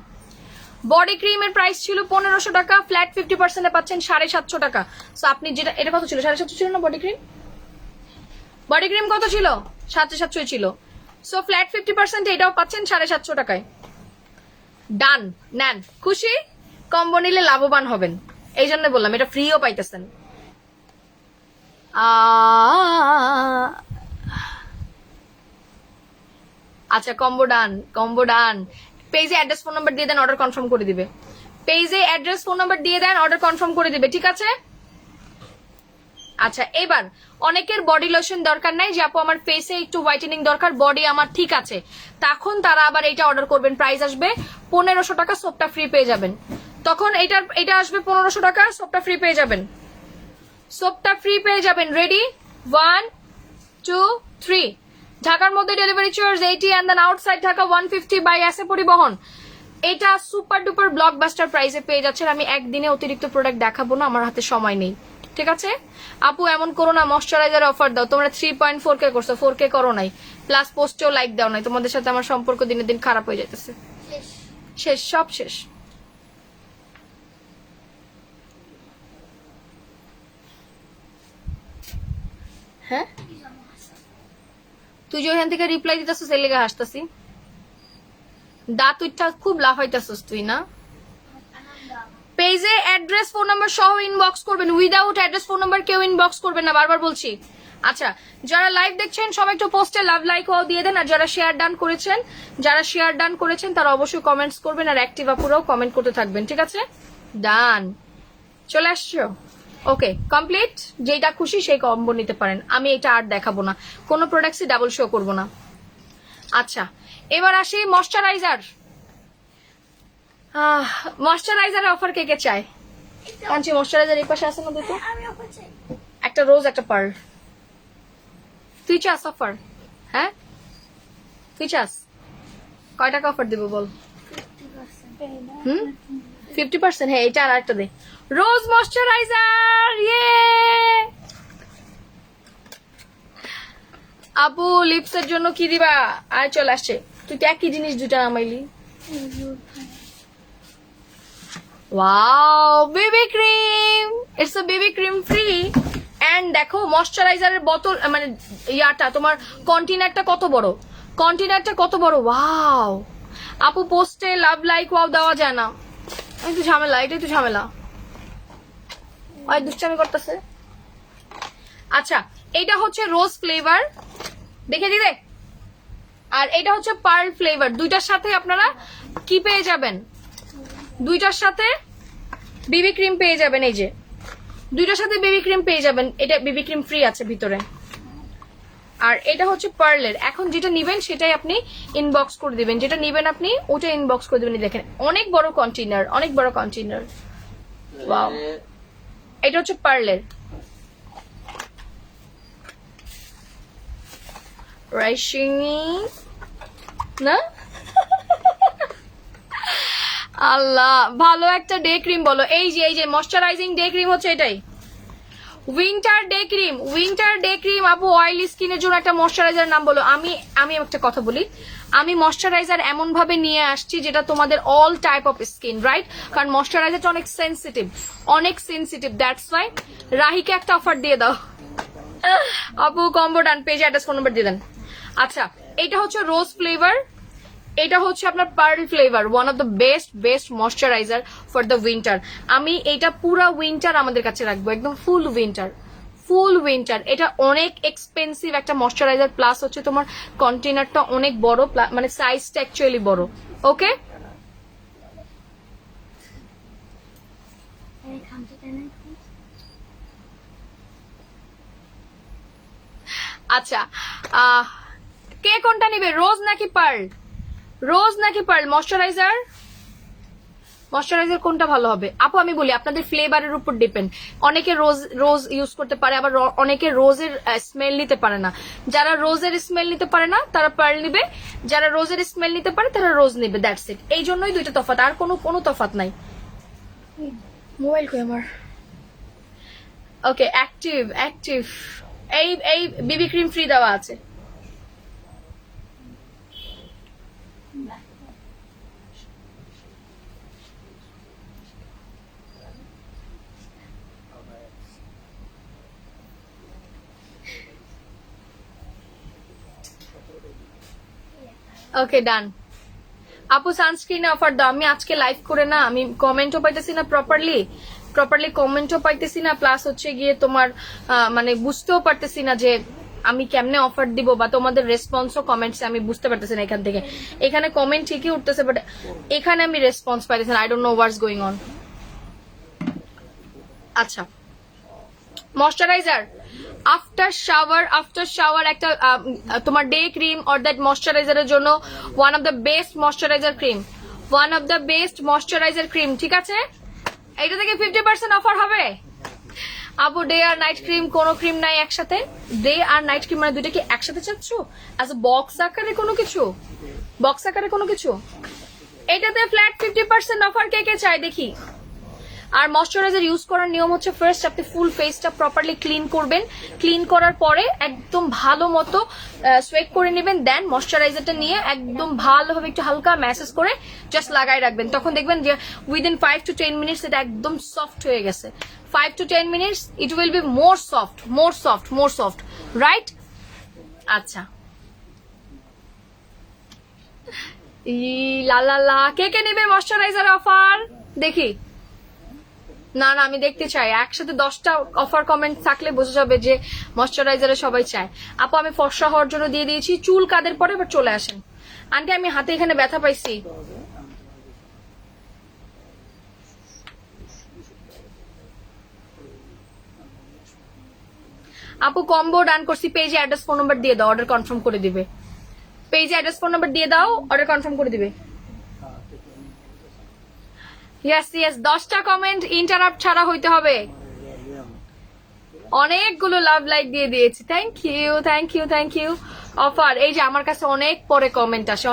বডি ক্রিমের প্রাইস ছিল 1500 টাকা, ফ্ল্যাট 50% পাচ্ছেন 750 টাকা। সো আপনি যেটা, এটা কত ছিল? 750 ছিল না বডি ক্রিম? বডি ক্রিম কত ছিল? 750 ছিল। সো ফ্ল্যাট 50% এটাও পাচ্ছেন 750 টাকায়। ডান, নেন, খুশি? কম্বো নিলে লাভবান হবেন, এই জন্য বললাম এটা ফ্রিও পাইতেছেন। আচ্ছা কম্বো ডান, কম্বো ডান। পেজে অ্যাড্রেস ফোন নাম্বার দিয়ে দেন, অর্ডার কনফার্ম করে দিবে। পেজে অ্যাড্রেস ফোন নাম্বার দিয়ে দেন, অর্ডার কনফার্ম করে দিবে, ঠিক আছে? আচ্ছা এবার অনেকের বডি লোশন দরকার নাই, যে আপু আমার ফেসে একটু হোয়াইটেনিং দরকার, বডি আমার ঠিক আছে, তখন তারা আবার এটা অর্ডার করবেন। প্রাইস আসবে 1500 টাকা, সোপটা ফ্রি পেয়ে যাবেন। তখন এটা আসবে 1500 টাকা, সোপটা ফ্রি পেয়ে যাবেন, সোপটা ফ্রি পেয়ে যাবেন। রেডি? 1 2 3। ঢাকার মধ্যে delivery charge 80 and then outside Dhaka 150 by এসে পরিবহন। এটা সুপার ডুপার ব্লকবাস্টার প্রাইসে পেয়ে যাচ্ছেন। আমি একদিনে অতিরিক্ত প্রোডাক্ট দেখাবো না, আমার হাতে সময় নেই, ঠিক আছে? আপু এমন করো না, ময়শ্চারাইজার অফার দাও। তোমরা 3.4K করছো, 4K করো নাই, প্লাস পোস্টেও লাইক দাও নাই। তোমাদের সাথে আমার সম্পর্ক দিনে দিন খারাপ হয়ে যাইতেছে। শেষ, সব শেষ। হ্যাঁ তুই যে ওখান থেকে রিপ্লাই দিতেছিস এর লেগে হাসতাছি। দাঁত উঠটা খুব লাফাইতেছিস তুই না? পেজে অ্যাড্রেস ফোন নাম্বার সহ ইনবক্স করবেন, উইদাউট অ্যাড্রেস ফোন নাম্বার কেউ ইনবক্স করবেন না, বারবার বলছি। আচ্ছা যারা লাইভ দেখছেন সবাই একটু পোস্টে লাভ লাইক ওয়াও দিয়ে দেন, আর যারা শেয়ার ডান করেছেন তারা অবশ্যই কমেন্টস করবেন, আর অ্যাক্টিভ আপুরাও কমেন্ট করতে থাকবেন, ঠিক আছে? ডান, চলে আসছো? ওকে কমপ্লিট। যেটা খুশি সেই কম্বো নিতে পারেন, আমি এটা আর দেখাবো না, কোনো প্রোডাক্টসই ডাবল শো করবো না। আচ্ছা এবার আসি ময়শ্চারাইজার। ময়শ্চারাইজারের অফার কে কে চায়? কাঞ্চি ময়শ্চারাইজার এই পাশে আছে না দুটো, একটা রোজ একটা পার্ল। তুই চাস অফার? হ্যাঁ তুই চাস? কয় টাকা অফার দিব বল? 50%। হ্যাঁ এটা আর একটা দে, রোজ ময়শ্চারাইজার। ইয়ে আপু লিপসের জন্য কি দিবা? আর চলে আসছে। তুই তো একই জিনিস দুটা নামাইলি। Wow baby cream, it's a baby cream free. And দেখো ময়শ্চারাইজারের বোতল মানে ইয়াটা তোমার কন্টেনারটা কত বড়, কন্টেনারটা কত বড়। ওয়াও আপু পোস্টে লাভ লাইক ওয়াও দেওয়া যায় না, একটু ঝামেলা, এটা একটু ঝামেলা, ওই দুষ্টামি করতেছে। আচ্ছা এটা হচ্ছে রোজ ফ্লেভার, দেখে দিলে, আর এটা হচ্ছে পার্ল ফ্লেভার। দুইটার সাথে আপনারা কি পেয়ে যাবেন, দুইটার সাথে বেবি ক্রিম পেয়ে যাবেন। এই যে দুইটার সাথে বেবি ক্রিম পেয়ে যাবেন, এটা বেবি ক্রিম ফ্রি আছে ভিতরে। আর এটা হচ্ছে পার্লের। এখন যেটা নিবেন সেটাই আপনি ইনবক্স করে দিবেন, যেটা নিবেন আপনি ওটা ইনবক্স করে দিবেন। দেখেন অনেক বড় কন্টেনার, অনেক বড় কন্টেনার। ওয়াও এটা হচ্ছে পার্লের। রাইসিনি না আল্লাহ, ভালো একটা ডে ক্রিম বলো। এই যে ময়শ্চারাইজিং ডে ক্রিম হচ্ছে এটাই, winter day cream. Winter day cream আপু অয়েলি স্কিনের জন্য একটা ময়শ্চারাইজার নাম বলো। আমি একটা কথা বলি, আমি ময়শ্চারাইজার এমন ভাবে নিয়ে আসছি যেটা তোমাদের all type of skin, right? কারণ ময়শ্চারাইজারটা অনেক সেন্সিটিভ, অনেক সেন্সিটিভ, দ্যাটস ওয়াই। রাহিকে একটা অফার দিয়ে দাও আপু, কম্বো ডান, পেজ অ্যাড্রেস ফোন নাম্বার দিয়ে দেন। আচ্ছা এটা হচ্ছে রোজ ফ্লেভার, এটা হচ্ছে আপনার pearl flavour, one of the best moisturiser for the winter. আমি এটা পুরো উইন্টার আমাদের কাছে রাখবো, একদম ফুল উইন্টার। এটা অনেক এক্সপেন্সিভ একটা ময়শ্চারাইজার, প্লাস হচ্ছে তোমার কন্টেনারটা অনেক বড়, মানে সাইজটা অ্যাকচুয়ালি বড়। ওকে আচ্ছা কে কোনটা নিবে, রোজ নাকি পার্ল? রোজ নাকি পার্ল ময়শ্চারাইজার? ময়শ্চারাইজার কোনটা ভালো হবে আপু? আমি বলি আপনাদের ফ্লেভারের উপর ডিপেন্ড। অনেকে রোজ ইউজ করতে পারে, আবার অনেকে রোজের স্মেল নিতে পারে না। যারা রোজের স্মেল নিতে পারে না তারা পার্ল নিবে, যারা রোজের স্মেল নিতে পারে তারা রোজ নিবে, দ্যাটস ইট। এই জন্যই দুইটা তফাৎ, আর কোনো তফাৎ নাই। মোবাইল কই আমার? ওকে অ্যাক্টিভ এই বিবি ক্রিম ফ্রি দেওয়া আছে। ওকে ডান আপু, সানস্ক্রিনে অফার দাও। আমি আজকে লাইভ করে না, আমি কমেন্টও পাইতেছি না প্রপারলি কমেন্টও পাইতেছি না, প্লাস হচ্ছে গিয়ে তোমার মানে বুঝতেও পারতেছি না যে আমি কেমনে অফার দিব, বা তোমাদের রেসপন্সও কমেন্টস আমি বুঝতে পারতেছি না এখান থেকে। এখানে কমেন্ট ঠিকই উঠতেছে, বাট এখানে আমি রেসপন্স পাইতেছি না, I don't know what's going on. আচ্ছা ময়শ্চারাইজার আফটার শাওয়ার একটা তোমার ডে ক্রিম অর দ্যাট ময়শ্চারাইজারের জন্য one of the best moisturiser cream, ঠিক আছে? এটা থেকে 50% অফার হবে আপু। ডে আর নাইট ক্রিম, কোন ক্রিম নাই একসাথে। ডে আর নাইট ক্রিম মানে দুইটা কি একসাথে চাচ্ছ অ্যাজ এ বক্স আকারে কোনো কিছু? এটাতে ফ্ল্যাট 50% অফার কে কে চাই দেখি। আর ময়শ্চারাইজার ইউজ করার নিয়ম হচ্ছে, ফার্স্ট আপনি ফুল ফেসটা প্রপারলি ক্লিন করবেন, ক্লিন করার পরে একদম ভালো মতো সোয়েট করে নেবেন, দেন ময়শ্চারাইজারটা নিয়ে একদম ভালোভাবে একটু হালকা ম্যাসেজ করে জাস্ট লাগাই রাখবেন। তখন দেখবেন যে উইদিন 5 to 10 মিনিটস এটা একদম সফট হয়ে গেছে। 5 to 10 minutes it will be more soft, right? আচ্ছা লা কে নেবে ময়শ্চারাইজার অফার দেখি। না আমি দেখতে চাই একসাথে 10টা অফার কমেন্ট থাকলে বোঝা যাবে যে ময়শ্চারাইজারে সবাই চায়। আপু আমি ফর্সা হওয়ার জন্য দিয়ে দিয়েছি, চুল কাদের পরে এবার চলে আসেন। আন্টি আমি হাতে এখানে ব্যথা পাইছি। আপু কম্বো ডান করছি, পেজে অ্যাড্রেস ফোন নাম্বার দিয়ে দাও, অর্ডার কনফার্ম করে দিবে। পেজে অ্যাড্রেস ফোন নাম্বার দিয়ে দাও, অর্ডার কনফার্ম করে দিবে। ইয়েস 10টা কমেন্ট ইন্টারাপ্ট ছাড়া হইতে হবে। অনেকগুলো লাভ লাইক দিয়ে দিয়েছি, থ্যাংক ইউ। অফার এই যে আমার কাছে অনেক পরে কমেন্ট আসে,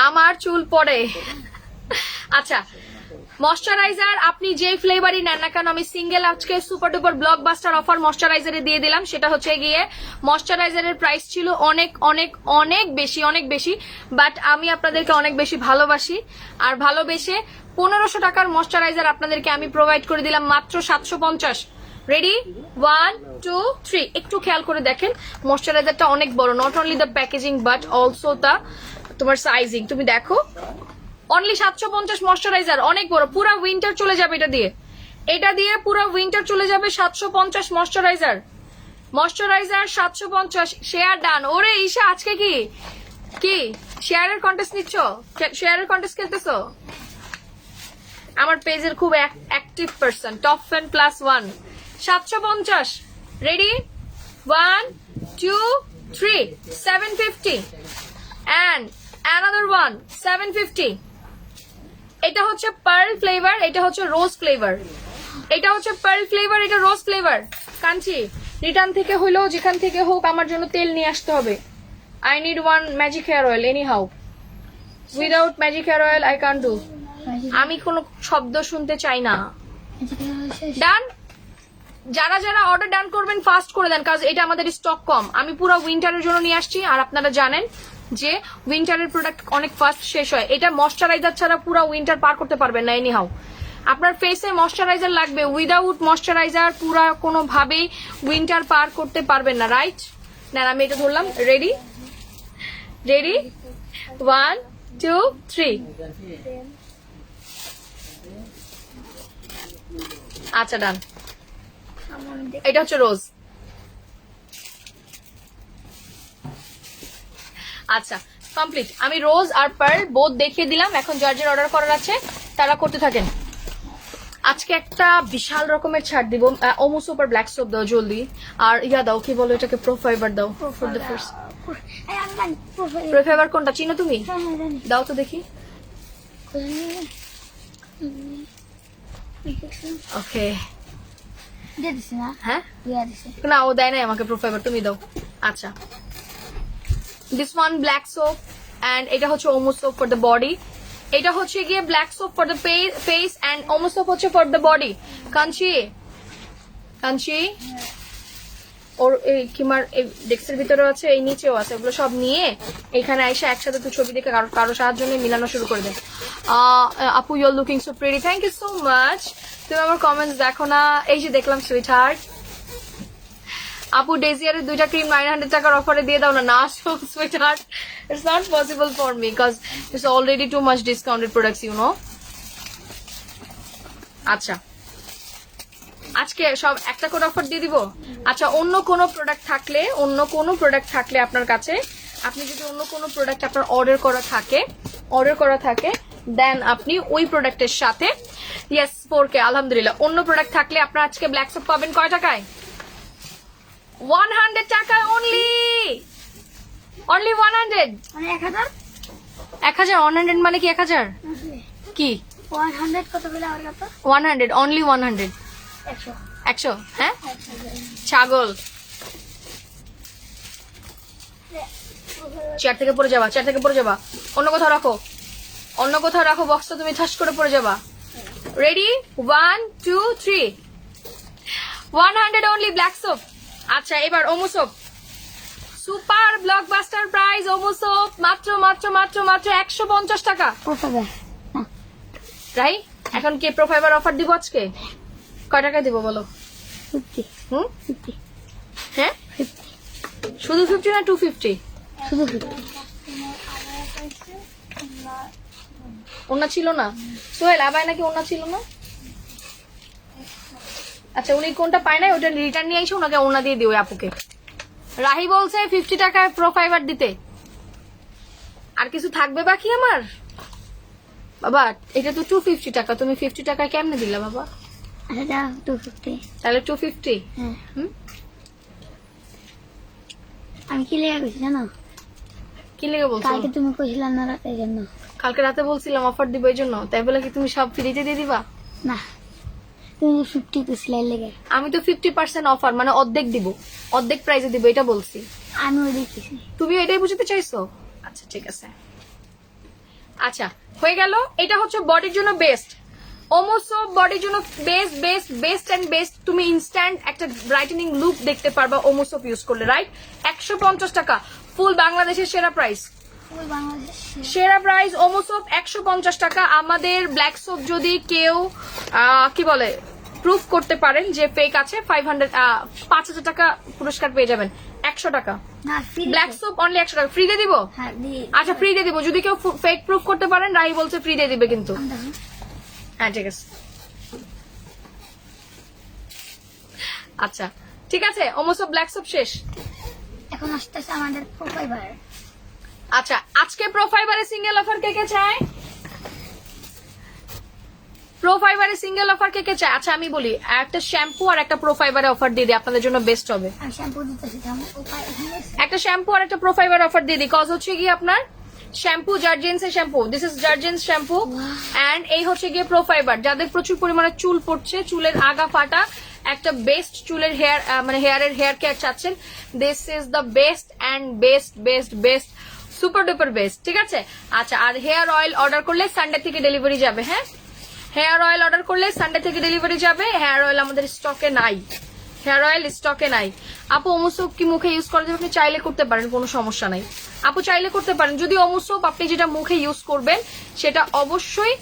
আমার চুল পড়ে। আচ্ছা ময়শ্চারাইজার আপনি যে ফ্লেভারই নেন না কেন, আমি সিঙ্গেল আজকে সুপার ডুপার ব্লকবাস্টার অফার ময়শ্চারাইজারে দিয়ে দিলাম। সেটা হচ্ছে গিয়ে ময়শ্চারাইজারের প্রাইস ছিল অনেক অনেক অনেক বেশি, অনেক বেশি, বাট আমি আপনাদেরকে অনেক বেশি ভালোবাসি আর ভালোবেসে 1500 টাকার ময়শ্চারাইজার আপনাদেরকে আমি প্রোভাইড করে দিলাম মাত্র 750। রেডি, 1 2 3। একটু খেয়াল করে দেখেন ময়শ্চারাইজারটা অনেক বড়, not only the packaging but also the তোমার সাইজিং। তুমি দেখো অনলি 750 ময়শ্চারাইজার, অনেক বড়, পুরো উইন্টার চলে যাবে এটা দিয়ে। এটা দিয়ে পুরো উইন্টার চলে যাবে। 750 ময়শ্চারাইজার, 750। Share done. ওরে ঈশা আজকে কি কি শেয়ারের কন্টেস্ট নিচ্ছ? শেয়ারের কন্টেস্ট খেলতেছো? আমার পেজের খুব active person, top fan +1। 750। Ready, 1 2 3, 750 and another one 750। এটা হচ্ছে পার্ল ফ্লেভার, এটা হচ্ছে রোজ ফ্লেভার। এটা হচ্ছে পার্ল ফ্লেভার, এটা রোজ ফ্লেভার। কাঞ্চি রিটার্ন থেকে হইলেও যেখান থেকে হোক আমার জন্য তেল নিয়ে আসতে হবে। I need one magic hair oil anyhow, without magic hair oil I can't do. আমি কোনো শব্দ শুনতে চাই না। ডান। যারা যারা অর্ডার ডান করবেন ফাস্ট করে দেন, কাজ এটা আমাদের স্টক কম। আমি পুরো উইন্টারের জন্য নিয়ে আসছি আর আপনারা জানেন যে উইন্টারের প্রোডাক্ট অনেক ফাস্ট শেষ হয়। এটা ময়শ্চারাইজার ছাড়া পুরো উইন্টার পার করতে পারবেন না এনি হাউ। আপনার ফেসে ময়শ্চারাইজার লাগবে, উইদাউট ময়শ্চারাইজার পুরা কোনোভাবেই উইন্টার পার করতে পারবেন না, রাইট? না আমি এটা ধরলাম। Ready, ready, 1 2 3। আচ্ছা ডান। এটা হচ্ছে রোজ। আচ্ছা কমপ্লিট। আমি রোজ আর পার্ল বোথ দেখিয়ে দিলাম। এখন যার যার অর্ডার করার আছে তারা করতে থাকেন। আজকে একটা বিশাল রকমের ছাড় দিব। ওমো সোপ আর ব্ল্যাক সোপ দাও জলদি। আর ইয়া দাও, কি বলো এটাকে, প্রো ফাইবার দাও। For the first pro fibre কোনটা চিনো তুমি? দাও তো দেখি। ওকে হ্যাঁ না, ও দেয় নাই আমাকে প্রো ফাইবার, তুমি দাও। আচ্ছা this one black soap and এটা হচ্ছে Omo soap for the body. এটা হচ্ছে গিয়ে black soap for the face and Omo soap হচ্ছে for the body. Kanchi Kanchi ওর এই কিমার এই ডেস্কের ভিতরে আছে, এই নিচেও আছে, ওগুলো সব নিয়ে এখানে আইসা একসাথে তুই ছবি দেখে কারো সাহায্য নিয়ে মিলানো শুরু করে দেন। আপু you are looking so pretty, thank you so much. তুমি আমার কমেন্টস দেখো না? এই যে দেখলাম সুইট হার্ট। আপু ডেজিয়ারের 2টা ক্রিম 900 টাকার অফারে দিয়ে দাও না। না sweetheart, it's not possible for me because it's already too much discounted products you know. আচ্ছা আজকে সব একটা করে অফার দিয়ে দিব। আচ্ছা অন্য কোনো প্রোডাক্ট থাকলে আপনার কাছে, আপনি যদি অন্য কোনো প্রোডাক্ট আপনার অর্ডার করা থাকে দেন আপনি ওই প্রোডাক্টের সাথে ইয়েস 4K আলহামদুলিল্লাহ। অন্য প্রোডাক্ট থাকলে আপনার আজকে ব্ল্যাক সোপ পাবেন কয় টাকায়? 100 টাকায় অনলি 100। 1000 100 মানে কি 1000 কি 100 কত বলে আর কত? 100 অনলি 100 100। হ্যাঁ ছাগল। চেয়ার থেকে পড়ে যাবা, অন্য কোথাও রাখো বক্সটা, তুমি ঠাস করে পড়ে যাবা। Ready, 1 2 3, 100 only black soap. আচ্ছা এবার Omo soap, super blockbuster price Omo soap মাত্র 150 টাকা। রাই এখন কি প্রো ফাইবার অফার দিব আজকে? কয় টাকা দিব বলো? 50 হ্যাঁ শুধু 50 না 250? শুধু 50। ওনা ছিল না সোহেল, আবাই নাকি ওনা ছিল না? আচ্ছা উনি কোনটা পায় না ওটা রিটার্ন নিয়ে এসে ওনাকে ওনা দিয়ে দিও আপুকে। রাহি বলছে 50 টাকায় প্রো ফাইবার দিতে। আর কিছু থাকবে বাকি আমার? বাবা এটা তো 250 টাকা, তুমি 50 টাকায় কেমনে দিলা বাবা? আচ্ছা 250। তাহলে 250। হ্যাঁ আমি কি লেগে গেছি জানো? কি লেগে বলছো? কালকে তুমি কইছিলা না রাতের জন্য। কালকে রাতে বলছিলাম অফার দিব এই জন্য, তাই বলে কি তুমি সব ফ্রিতে দিয়ে দিবা? না তুমি 50 কইছিলা লেগে। আমি তো 50% অফার মানে অর্ধেক দিব, অর্ধেক প্রাইসে দিব এটা বলছি। আমি ওই দেখেছি। তুমি এটাই বুঝতে চাইছো? আচ্ছা ঠিক আছে। আচ্ছা হয়ে গেল। এটা হচ্ছে বডির জন্য বেস্ট। ওমোসোপ বডির জন্য best best best and best. তুমি ইনস্ট্যান্ট একটা ব্রাইটেনিং লুক দেখতে পারবা ওমোসোপ ইউজ করলে, রাইট? 150 টাকা, ফুল বাংলাদেশের সেরা প্রাইস। ওই বাংলাদেশ সেরা প্রাইস ওমোসোপ 150 টাকা। আমাদের ব্ল্যাক সোপ যদি কেউ কি বলে প্রুফ করতে পারেন যে ফেক আছে, 5,000 টাকা পুরস্কার পেয়ে যাবেন। 100 টাকা না ফ্রি ব্ল্যাক সোপ অনলি 100 টাকা ফ্রি দিয়ে দিব। হ্যাঁ দিয়ে আচ্ছা ফ্রি দিয়ে দিব, যদি কেউ ফেক প্রুফ করতে পারেন রাহি বলছে ফ্রি দিয়ে দিবে কিন্তু। হ্যাঁ ঠিক আছে, আচ্ছা ঠিক আছে। ওমোসোপ ব্ল্যাক সোপ শেষ। এখন আসতেছে আমাদের প্রোফাইবার। আচ্ছা আজকে প্রোফাইবারে সিঙ্গেল অফার কে কে চায়? প্রোফাইবারে সিঙ্গেল অফার কে কে চায়? আচ্ছা আমি বলি, একটা শ্যাম্পু আর একটা প্রোফাইবারে অফার দিয়ে দিই, আপনাদের জন্য বেস্ট হবে। আমি শ্যাম্পু দিতেছি, থামো উপায় এখানে আছে। একটা শ্যাম্পু আর একটা প্রোফাইবার অফার দিয়ে দিই, কজ হচ্ছে কি আপনার শ্যাম্পু জার্জেন্স এর shampoo, this is Jergens shampoo and এই হচ্ছে গিয়ে প্রোফাইবার। যাদের প্রচুর পরিমাণে চুল পড়ছে, চুলের আগা ফাটা, একটা বেস্ট চুলের হেয়ার মানে হেয়ারের হেয়ার কেয়ার চাচ্ছেন, this is the best and best best best super duper best, ঠিক আছে? আচ্ছা আর হেয়ার অয়েল অর্ডার করলে সানডে থেকে ডেলিভারি যাবে। হ্যাঁ হেয়ার অয়েল অর্ডার করলে সানডে থেকে ডেলিভারি যাবে। হেয়ার অয়েল আমাদের স্টকে নাই, হেয়ার অয়েল স্টকে নাই। আপু ওমোসোপ কি মুখে ইউজ করা যাবে? আপনি চাইলে করতে পারেন, কোনো সমস্যা নাই আপু, চাইলে করতে পারেন। যদি ওমোসোপ আপনি যেটা মুখে ইউজ করবেন সেটা অবশ্যই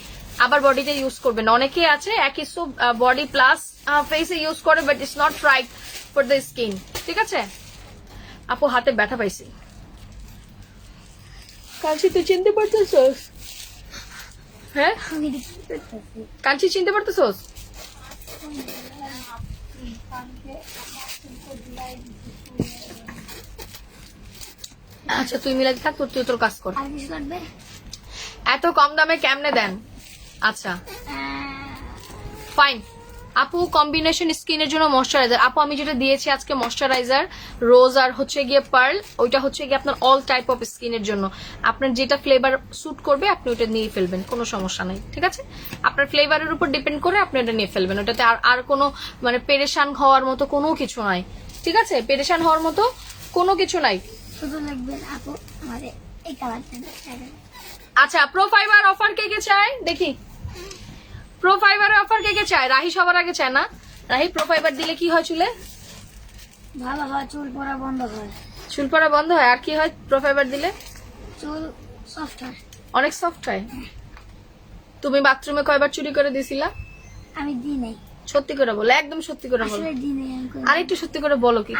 আবার বডিতে ইউজ করবেন। অনেকে আছে একই সোপ বডি প্লাস ফেসে ইউজ করে, but it's not right for the skin, ঠিক আছে? আপু হাতে ব্যথা পাইছি। কাঞ্চি তুই চিনতে পারতেছস? হ্যাঁ আমি দেখতে করতেছি। কাঞ্চি চিনতে পারতেছস? আচ্ছা তুই মিলাতে থাক, তুই তোর কাজ কর। আর কিছু লাগবে? এত কম দামে কেমনে দেন? আচ্ছা ফাইন আপু, কম্বিনেশন স্কিনের জন্য ময়শ্চারাইজার। আপু আমি যেটা দিয়েছি আজকে ময়শ্চারাইজার রোজ আর হচ্ছে গিয়ে পার্ল, ওইটা হচ্ছে গিয়ে আপনার অল টাইপ অফ স্কিনের জন্য। আপনার যেটা ফ্লেভার স্যুট করবে আপনি ওটা নিয়ে ফেলবেন, কোনো সমস্যা নাই, ঠিক আছে? আপনার ফ্লেভারের উপর ডিপেন্ড করে আপনি ওটা নিয়ে ফেলবেন। ওটাতে আর কোনো মানে পেরেশান হওয়ার মতো কোনো কিছু নাই, ঠিক আছে? পেরেশান হওয়ার মতো কোনো কিছু নাই। শুধু লাগবে আপু আমাদের এই কালারটা। আচ্ছা প্রোফাইবার অফার কে কে চায় দেখি? প্রোফাইবার অফার কে কে চায়? রাহি সবার আগে চায় না? রাহি প্রোফাইবার দিলে কি হয় চুলে? ভালো হয়, চুল পড়া বন্ধ হয়। চুল পড়া বন্ধ হয়। আর কি হয় প্রোফাইবার দিলে? চুল সফট হয়। অনেক সফট হয়। তুমি বাথরুমে কয়বার চুরি করে দিছিলা? আমি দিই নাই, সত্যি করে বলো, একদম সত্যি করে বলো। আসলে দিই নাই। আমি করি আর একটু সত্যি করে বলো, কি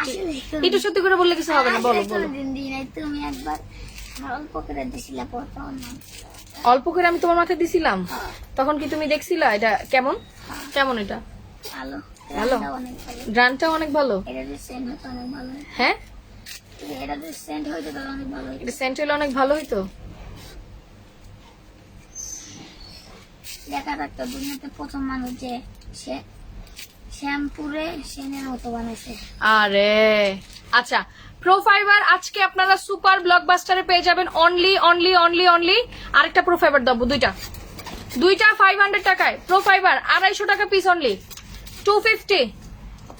একটু সত্যি করে বললে কিছু হবে না, বলো আসলে বলো। কোনোদিন দিই নাই। তুমি একবার আমার অল্প করে দিছিলা, পড়তাম না। অল্প করে আমি তোমার মাথায় দিছিলাম, তখন কি তুমি দেখছিলা এটা কেমন? কেমন এটা? ভালো ভালো? এটা অনেক ভালো। গ্রানটা অনেক ভালো। এটা যে সেন্ট হতো অনেক ভালো। হ্যাঁ এটা যে সেন্ট হইতো তাহলে অনেক ভালো হইতো। এটা সেন্ট হলে অনেক ভালো হইতো। দেখা থাকতো দুনিয়াতে প্রথম মানুষ যে সে শ্যাম্পুরে সেনের মতো বানাইছে। আরে আচ্ছা প্রোফাইবার আজকে আপনারা সুপার ব্লকবাস্টারে পেয়ে যাবেন অনলি অনলি অনলি অনলি। আরেকটা প্রোফাইবার দেবো, দুইটা 500 টাকায়। প্রোফাইবার 250 টাকা পিস অনলি, 250।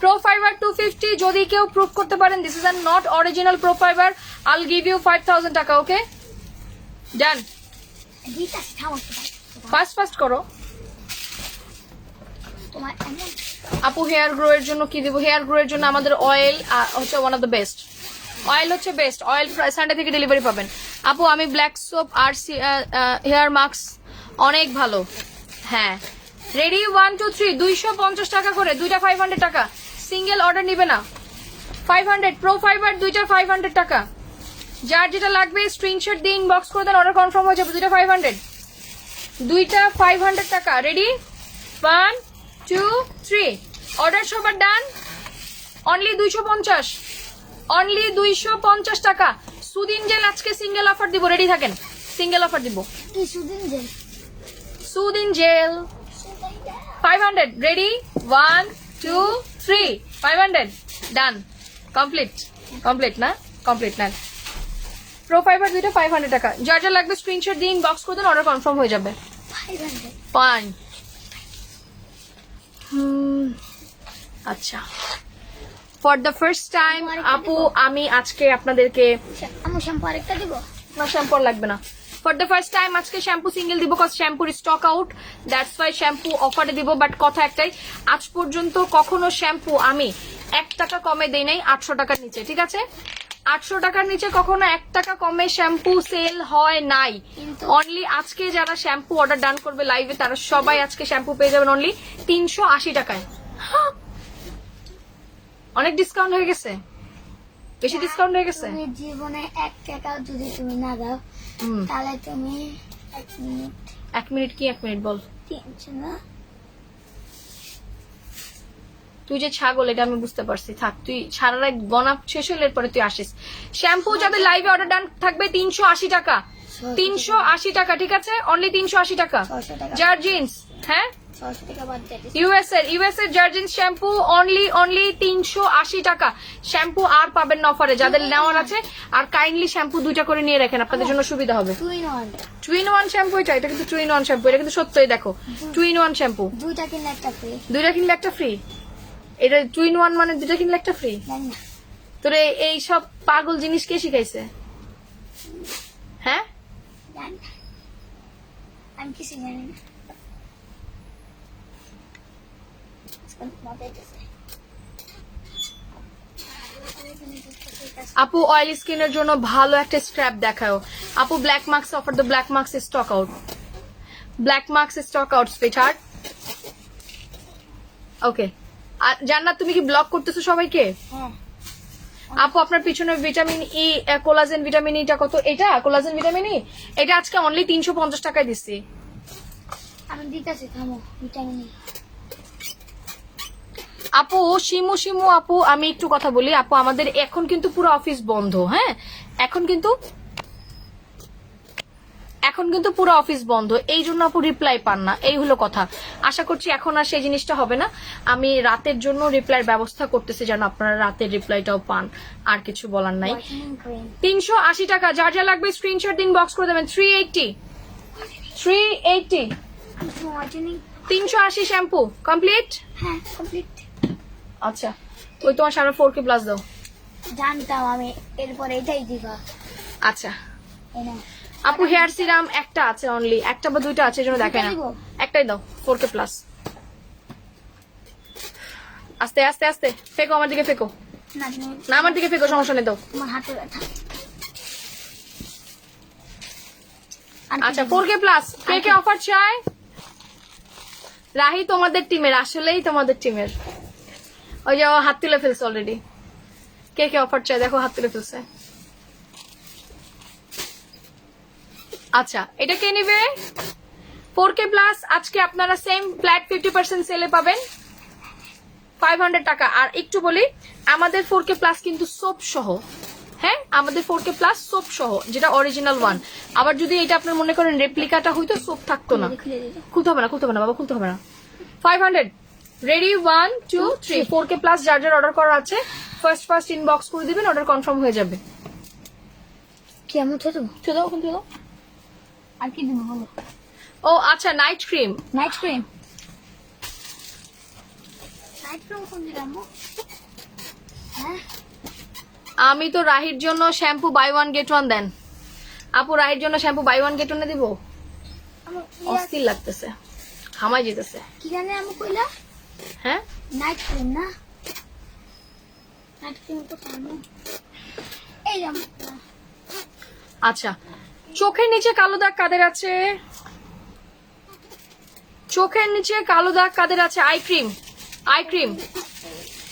প্রোফাইবার 250। যদি কেউ প্রুভ করতে পারেন this is not original Profiber, I will give you 5000 টাকা। ওকে ডান। দিতাছি, থামো ফাস্ট করো। তোমার এমন আপু হেয়ার গ্রো এর জন্য কি দিব? হেয়ার গ্রো এর জন্য আমাদের অয়েল হচ্ছে one of the best. Oil হচ্ছে বেস্ট। অয়েল সানডে থেকে ডেলিভারি পাবেন। আপু আমি ব্ল্যাক সোপ আর হেয়ার মাস্ক অনেক ভালো। হ্যাঁ রেডি 1 2 3 250 টাকা করে, দুইটা 500 টাকা। সিঙ্গেল অর্ডার নিবে না, 500। প্রোফাইবার দুইটা 500 টাকা। যার যেটা লাগবে স্ক্রিনশট দিয়ে ইনবক্স করে দেন, অর্ডার কনফার্ম হয়ে যাবে। দুইটা 500, দুইটা 500 টাকা। রেডি 1 2 3 অর্ডার সবার ডান। অনলি 250, অনলি 250 টাকা। সুদিন জেল আজকে সিঙ্গেল অফার দিব, রেডি থাকেন। সিঙ্গেল অফার দিব, কি সুদিন যে সুদিন জেল 500। রেডি 1 2 3 500 ডান। কমপ্লিট কমপ্লিট না কমপ্লিট না। প্রোফাইবার দুইটা 500 টাকা। যার যা লাগবে স্ক্রিনশট দিয়ে ইনবক্স করে দেন, অর্ডার কনফার্ম হয়ে যাবে। 500 ফাইন। আচ্ছা ফর দ্য ফার্স্ট টাইম আপু আমি আজকে আপনাদেরকে আমার শ্যাম্পু আরেকটা দিব। না শ্যাম্পু লাগবে না, ফর দ্য ফার্স্ট টাইম আজকে শ্যাম্পু সিঙ্গেল দিব, কজ শ্যাম্পুর stock out, that's why shampoo অফারে দিব। বাট কথা একটাই, আজ পর্যন্ত কখনো শ্যাম্পু আমি 1 টাকা কমে দেই নাই 800 টাকার নিচে, ঠিক আছে? 800 টাকার নিচে কখনো 1 টাকা কমে শ্যাম্পু সেল হয় নাই। অনলি আজকে যারা শ্যাম্পু অর্ডার ডান করবে লাইভে, তারা সবাই আজকে শ্যাম্পু পেয়ে যাবেন অনলি 380 টাকায়। অনেক ডিসকাউন্ট হয়ে গেছে, বেশি ডিসকাউন্ট হয়ে গেছে। তুমি জীবনে 1 টাকা যদি তুমি না দাও তাহলে তুমি 1 মিনিট কি 1 মিনিট বল। 300 না, তুই যে ছাগল এটা আমি বুঝতে পারছি, থাক তুই সারা রাত গনা শেষ হলে এরপরে তুই আসিস। শ্যাম্পু যাদের লাইভে অর্ডার ডান থাকবে 380 টাকা, 380 টাকা, ঠিক আছে? অনলি 380 টাকা। 600 টাকা, জার্জিন্স, হ্যাঁ 600 টাকা বাদ দিয়ে ইউএস এর জার্জিন্স শ্যাম্পু অনলি 380 টাকা। শ্যাম্পু আর পাবেন না অফারে, যাদের নেওয়ার আছে। আর কাইন্ডলি শ্যাম্পু 2টা করে নিয়ে রাখেন, আপনাদের জন্য সুবিধা হবে। 2 in 1 শ্যাম্পু, এটা কিন্তু 2 in 1 শ্যাম্পু, এটা কিন্তু সত্যই দেখো 2 in 1 শ্যাম্পু। 2টা কিনলে একটা ফ্রি, 2টা কিনলে একটা ফ্রি। এটা 2 in 1 মানে 2টা কিনলে একটা ফ্রি। জানি না, তোরে এই সব পাগল জিনিস কে শিখাইছে? হ্যাঁ জানি না, আমি কিছু জানি না। আজকাল মজা হইতেছে। আপু অয়েলি স্কিনের জন্য ভালো একটা স্ক্র্যাপ দেখাও। আপু black masks offer, the black masks is stock out, black masks is stock out sweetheart. Okay Jannat, তুমি কি ব্লক করতেছো সবাইকে? হ্যাঁ, আপু আপনার পিছনে ভিটামিন ই, কোলাজেন ভিটামিন ইটা কত? এটা কোলাজেন ভিটামিন ই, এটা আজকে অনলি 350 টাকায় দিচ্ছি। আমি দিতেছি, থামো। ভিটামিন ই, আপু শিমু আপু, আমি একটু কথা বলি। আপু আমাদের এখন কিন্তু পুরো অফিস বন্ধ, হ্যাঁ এখন কিন্তু পুরো অফিস বন্ধ, এই জন্য আপু রিপ্লাই পান না, এই হলো কথা। আশা করছি এখন আর সেই জিনিসটা হবে না। আমি রাতের জন্য রিপ্লাইয়ের ব্যবস্থা করতেছি যেন আপনারা রাতের রিপ্লাইটাও পান, আর কিছু বলার নাই। হোয়াইটেনিং ক্রিম, 380 টাকা, যার যা লাগবে স্ক্রিনশট দিন, বক্স করে দেবেন। 380 হোয়াইটেনিং, 380 শ্যাম্পু কমপ্লিট। হ্যাঁ কমপ্লিট। আচ্ছা ওই তোমার সারা 4K প্লাস দাও। জানতাম আমি, এরপরে এটাই দিবা। আচ্ছা এই নাও। আপু হেয়ার সিরাম একটা আছে অনলি, একটা বা 2টা আছে, এই জন্য দেখে না। দিব? একটাই দাও 4K প্লাস। আস্তে আস্তে আস্তে ফেকো, আমার দিকে ফেকো না, তুমি না, আমার দিকে ফেকো, সমস্যা নেই, দাও। তোমার হাতে ব্যথা। আচ্ছা 4K প্লাস, কে কে অফার চাই? রাহি তোমাদের টিমের, আসলেই তোমাদের টিমের। ওই যে ও হাত তুলে ফেলছে অলরেডি। কে কে অফার চাই দেখো, হাত তুলে ফেলছে। আচ্ছা এটা কে নিবে? 4K প্লাস আজকে আপনারা সেম ফ্ল্যাট 50% সেলে পাবেন 500 টাকা। আর একটু বলি, আমাদের 4K প্লাস কিন্তু সোপ সহ, হ্যাঁ আমাদের 4K প্লাস সোপ সহ, যেটা অরিজিনাল ওয়ান। আবার যদি এটা আপনার মনে করেন রেপ্লিকাটা হইতো, সোপ থাকতো না। খুলে দিল। খুলতে হবে না, খুলতে হবে না বাবা, খুলতে হবে না। 500 রেডি, 1 2 3। 4K প্লাস যার যার অর্ডার করা আছে ফার্স্ট ইনবক্স করে দিবেন, অর্ডার কনফার্ম হয়ে যাবে। কেমন ছোট? ছুঁয়ে দাও, খুলতে দাও। আর কি দিব বলো? ও আচ্ছা night cream, night cream, night cream কোন দিলাম? হ্যাঁ আমি তো রাহির জন্য শ্যাম্পু বাই 1 গেট 1 দেন। আপু রাহির জন্য শ্যাম্পু বাই 1 গেট 1 দিব? আমার অস্থির লাগতেছে, হামাই যেতেছে। কি জানে আমি কইলা? হ্যাঁ নাইট ক্রিম না, নাইট ক্রিম তো পাবো। এই যে আচ্ছা চোখের নিচে কালো দাগ কাদের আছে? চোখের নিচে কালো দাগ কাদের আছে? Eye cream, eye cream.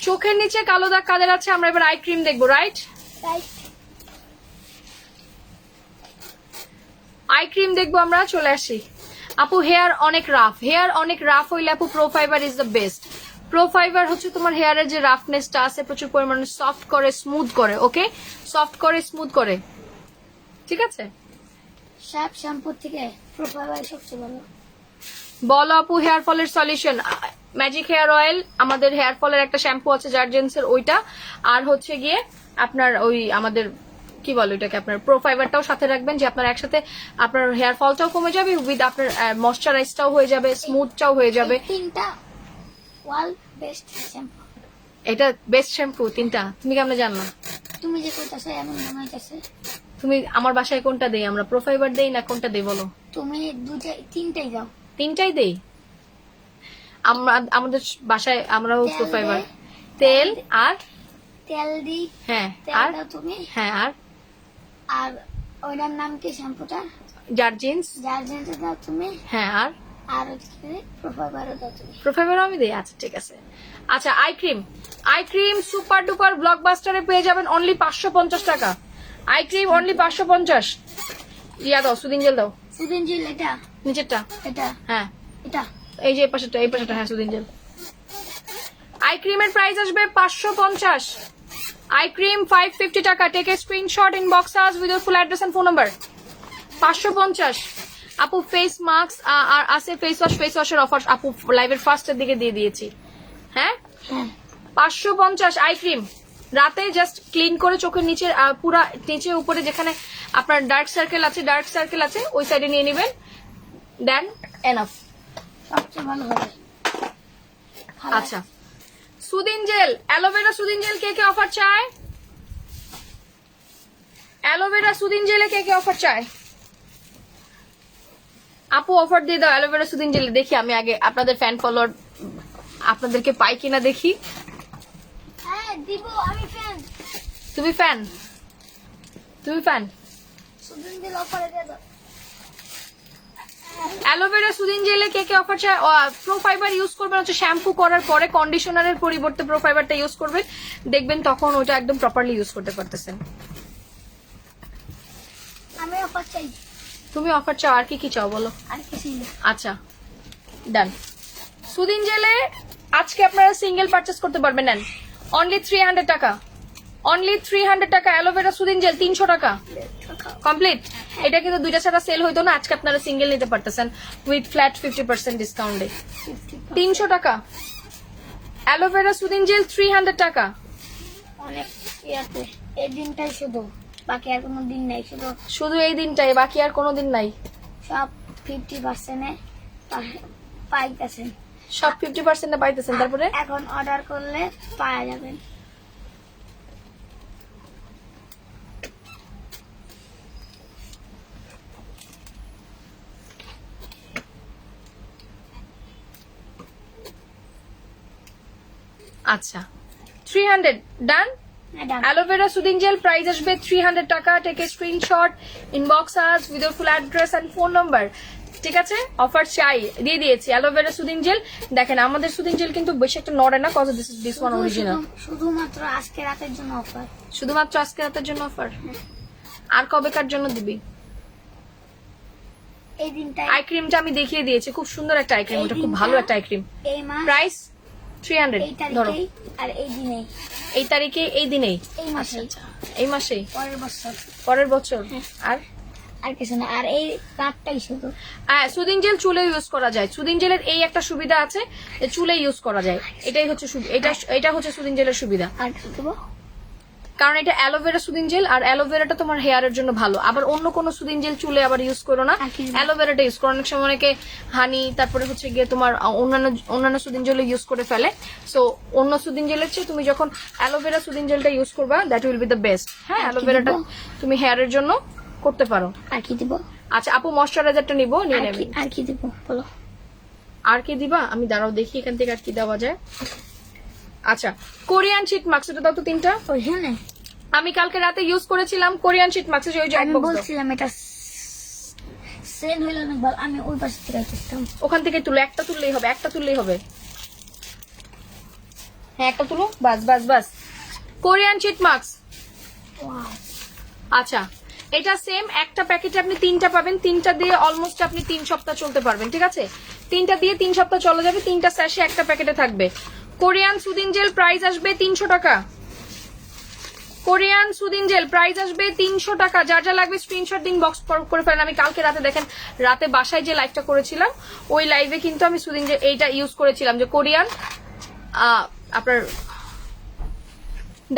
চোখের নিচে কালো দাগ কাদের আছে? আমরা এবার আই ক্রিম দেখবো, রাইট? রাইট, আই ক্রিম দেখবো আমরা, চলে আসি। আপু হেয়ার অনেক রাফ, হেয়ার অনেক রাফ হইলে আপু pro fibre is the best. Pro fibre হচ্ছে তোমার হেয়ারের যে রাফনেসটা আছে প্রচুর পরিমাণে সফট করে, স্মুথ করে। ওকে সফট করে, স্মুথ করে, ঠিক আছে? সব শ্যাম্পু থেকে প্রো ফাইবার সবচেয়ে ভালো। বলো আপু হেয়ার ফলের সলিউশন। ম্যাজিক হেয়ার অয়েল, আমাদের হেয়ার ফলের একটা শ্যাম্পু আছে জার্জেন্সের, ওইটা। আর হচ্ছে গিয়ে আপনার ওই আমাদের কি বলে ওইটাকে, আপনার প্রো ফাইবারটাও সাথে রাখবেন, যে আপনার একসাথে আপনার হেয়ার ফলটাও কমে যাবে, উইথ আপনার ময়শ্চারাইজটাও হয়ে যাবে, স্মুথটাও হয়ে যাবে। এই তিনটা ওয়াল বেস্ট শ্যাম্পু। এটা বেস্ট শ্যাম্পু 3টা, তুমি কেমন জানলা? তুমি যে কইতাছো এমন মনে হইতাছে। তুমি আমার বাসায় কোনটা দেই, আমরা প্রোফাইবার দেই না কোনটা দেই বলো? তুমি তিনটাই দাও। তিনটাই দেই। আমরা আমাদের বাসায় আমরাও তেল প্রোফাইবার, দেই। তেল আর তেল দিই। হ্যাঁ তেল আর দাও তুমি। হ্যাঁ আর আর ওইটার নাম কি শ্যাম্পুটা? জার্জিন্স, জার্জেন্টে দাও তুমি। হ্যাঁ আর আর হচ্ছে প্রোফাইবারও দাও তুমি। প্রোফাইবারও আমি দেই। আচ্ছা ঠিক আছে। আচ্ছা আই ক্রিম সুপার ডুপার ব্লকবাস্টারে পেয়ে যাবেন অনলি 550 টাকা। Eye cream only 550। ইয়া দাও, সুদিন জেল দাও। সুদিন জেল এটা, নিচেরটা, এটা, হ্যাঁ এটা। এই যে এই পাশেটা হ্যাঁ সুদিন জেল। আই ক্রিমের প্রাইস আসবে 550। আই ক্রিম 550 টাকা। Take a screenshot inbox us with your full address and phone number. 550। আপু ফেস মাস্ক আর আছে ফেস ওয়াশের অফার আপু লাইভের ফার্স্টের দিকে দিয়ে দিয়েছি। হ্যাঁ হ্যাঁ 550 আই ক্রিম। রাতে জাস্ট ক্লিন করে চোখের নিচে পুরা নিচে উপরে যেখানে আপনার ডার্ক সার্কেল আছে ওই সাইডে নিয়ে নেবেন, দেন এনাফ। সবচেয়ে ভালো হবে। আচ্ছা সুদিন জেল, অ্যালোভেরা সুদিন জেল কে কে অফার চায়? অ্যালোভেরা সুদিন জেলে কে কে অফার চায়? আপু অফার দিয়ে দাও অ্যালোভেরা সুদিন জেলে। দেখি আমি আগে আপনাদের ফ্যান ফলোয়ার আপনাদেরকে পাই কিনা দেখি। হ্যাঁ দিব, আমি ফ্যান। তুমি ফ্যান সুদিন জেল অফারে দিয়ে দাও। অ্যালোভেরা সুদিন জেলে কে কে অফার চায়? প্রোফাইবার ইউজ করবেন হচ্ছে শ্যাম্পু করার পরে, কন্ডিশনারের পরিবর্তে প্রোফাইবারটা ইউজ করবেন, দেখবেন তখন ওটা একদম প্রপারলি ইউজ করতে পারতেছেন। আমি অফার চাই। তুমি অফার চাও, আর কি কি চাও বলো? আর কিছু না। আচ্ছা ডান। সুদিন জেলে আজকে আপনারা সিঙ্গেল পারচেস করতে পারবেন, নেন অনলি 300 টাকা। অনলি 300 টাকা অ্যালোভেরা সুদিন জেল 300 টাকা কমপ্লিট। এটা কিন্তু দুইটা ছাড়া সেল হইতো না, আজকে আপনারা সিঙ্গেল নিতে পারতেছেন উইথ ফ্ল্যাট 50% ডিসকাউন্টে। 300 টাকা অ্যালোভেরা সুদিন জেল 300 টাকা। অনেক ইয়াতে এই দিনটাই শুধু, বাকি আর কোনো দিন নাই, শুধু এই দিনটাই, বাকি আর কোনো দিন নাই। সব 50% পাইতেছেন। সব 50% পাইতেছেন। তারপরে এখন অর্ডার করলে পাওয়া যাবেন। আচ্ছা 300 done. Madam aloe vera soothing gel price আসবে 300 টাকা। Take a screenshot inbox us with your full address and phone number. ঠিক আছে, অফার চাই দিয়ে দিয়েছি। অ্যালোভেরা সুদিন জেল দেখেন, আমাদের সুদিন জেল কিন্তু বেশি একটা নড়ে না, কজ দিস ওয়ান অরিজিনাল। শুধুমাত্র আজকে রাতের জন্য অফার। শুধুমাত্র আজকে রাতের জন্য অফার। আর কবেকার জন্য দিবি? এই দিনটাই। আই ক্রিমটা আমি দেখিয়ে দিয়েছি, খুব সুন্দর একটা আই ক্রিম, ওটা খুব ভালো একটা আই ক্রিম। এই মাস প্রাইস 300 এই ধরো। তারিখেই আর এই দিনেই। এই তারিখে এই দিনেই, এই মাসেই, এই মাসেই, পরের বছর। পরের বছর। আর আর কিছু না, আর এই কার্ডটাই শুধু। হ্যাঁ সুদিন জেল চুলে ইউজ করা যায়। সুদিন জেলের এই একটা সুবিধা আছে যে চুলে ইউজ করা যায়, এটাই হচ্ছে এটা হচ্ছে সুদিন জেলের সুবিধা। আর কি দেবো? কারণ এটা অ্যালোভেরা সুদিন জেল, আর অ্যালোভেরাটা তোমার হেয়ারের জন্য ভালো। আবার অন্য কোনো সুদিন জেল চুলে আবার ইউজ করো না, আর কি দেবো? অ্যালোভেরাটা ইউজ করো। অনেক সময় অনেকে হানি তারপরে হচ্ছে গিয়ে তোমার অন্যান্য সুদিন জেল ইউজ করে ফেলে। সো অন্য সুদিন জেলের চেয়ে তুমি যখন অ্যালোভেরা সুদিন জেলটা ইউজ করবা, that will be the best. হ্যাঁ অ্যালোভেরাটা তুমি হেয়ারের জন্য করতে পারো। আর কি দেবো? আচ্ছা আপু ময়শ্চারাইজারটা নিবো, নিয়ে নেবেন। আর কি দেবো বলো? আর কি দিবা? আমি দাঁড়াও দেখি এখান থেকে আর কি দেওয়া যায়। আচ্ছা কোরিয়ান শীট মাস্ক, এটা দাও তো 3টা। ওইখানে আমি কালকে রাতে ইউজ করেছিলাম কোরিয়ান শীট মাস্ক, ওই যে আমি box দাও। বলছিলাম এটা সেল হইলো না, বল আমি ওই পাশে থেকে আসতাম। ওখান থেকে তুলো, একটা তুললেই হবে, একটা তুললেই হবে। হ্যাঁ একটা তুলো, বাস বাস বাস। Korean sheet mask. আচ্ছা এটা সেম একটা প্যাকেটে আপনি 3টা পাবেন, 3টা দিয়ে অলমোস্ট আপনি 3 সপ্তাহ চলতে পারবেন। ঠিক আছে, 3টা দিয়ে 3 সপ্তাহ চলে যাবে, 3টা স্যাশে একটা প্যাকেটে থাকবে। কোরিয়ান সুদিন জেল প্রাইস আসবে 300 টাকা। কোরিয়ান সুদিন জেল প্রাইস আসবে 300 টাকা। যার যা লাগবে স্ক্রিনশট দিন, বক্স করে ফেলেন। আমি কালকে রাতে দেখেন, রাতে বাসায় যে লাইভটা করেছিলাম ওই লাইভে কিন্তু আমি সুদিন জেল এইটা ইউজ করেছিলাম, যে কোরিয়ান আপনার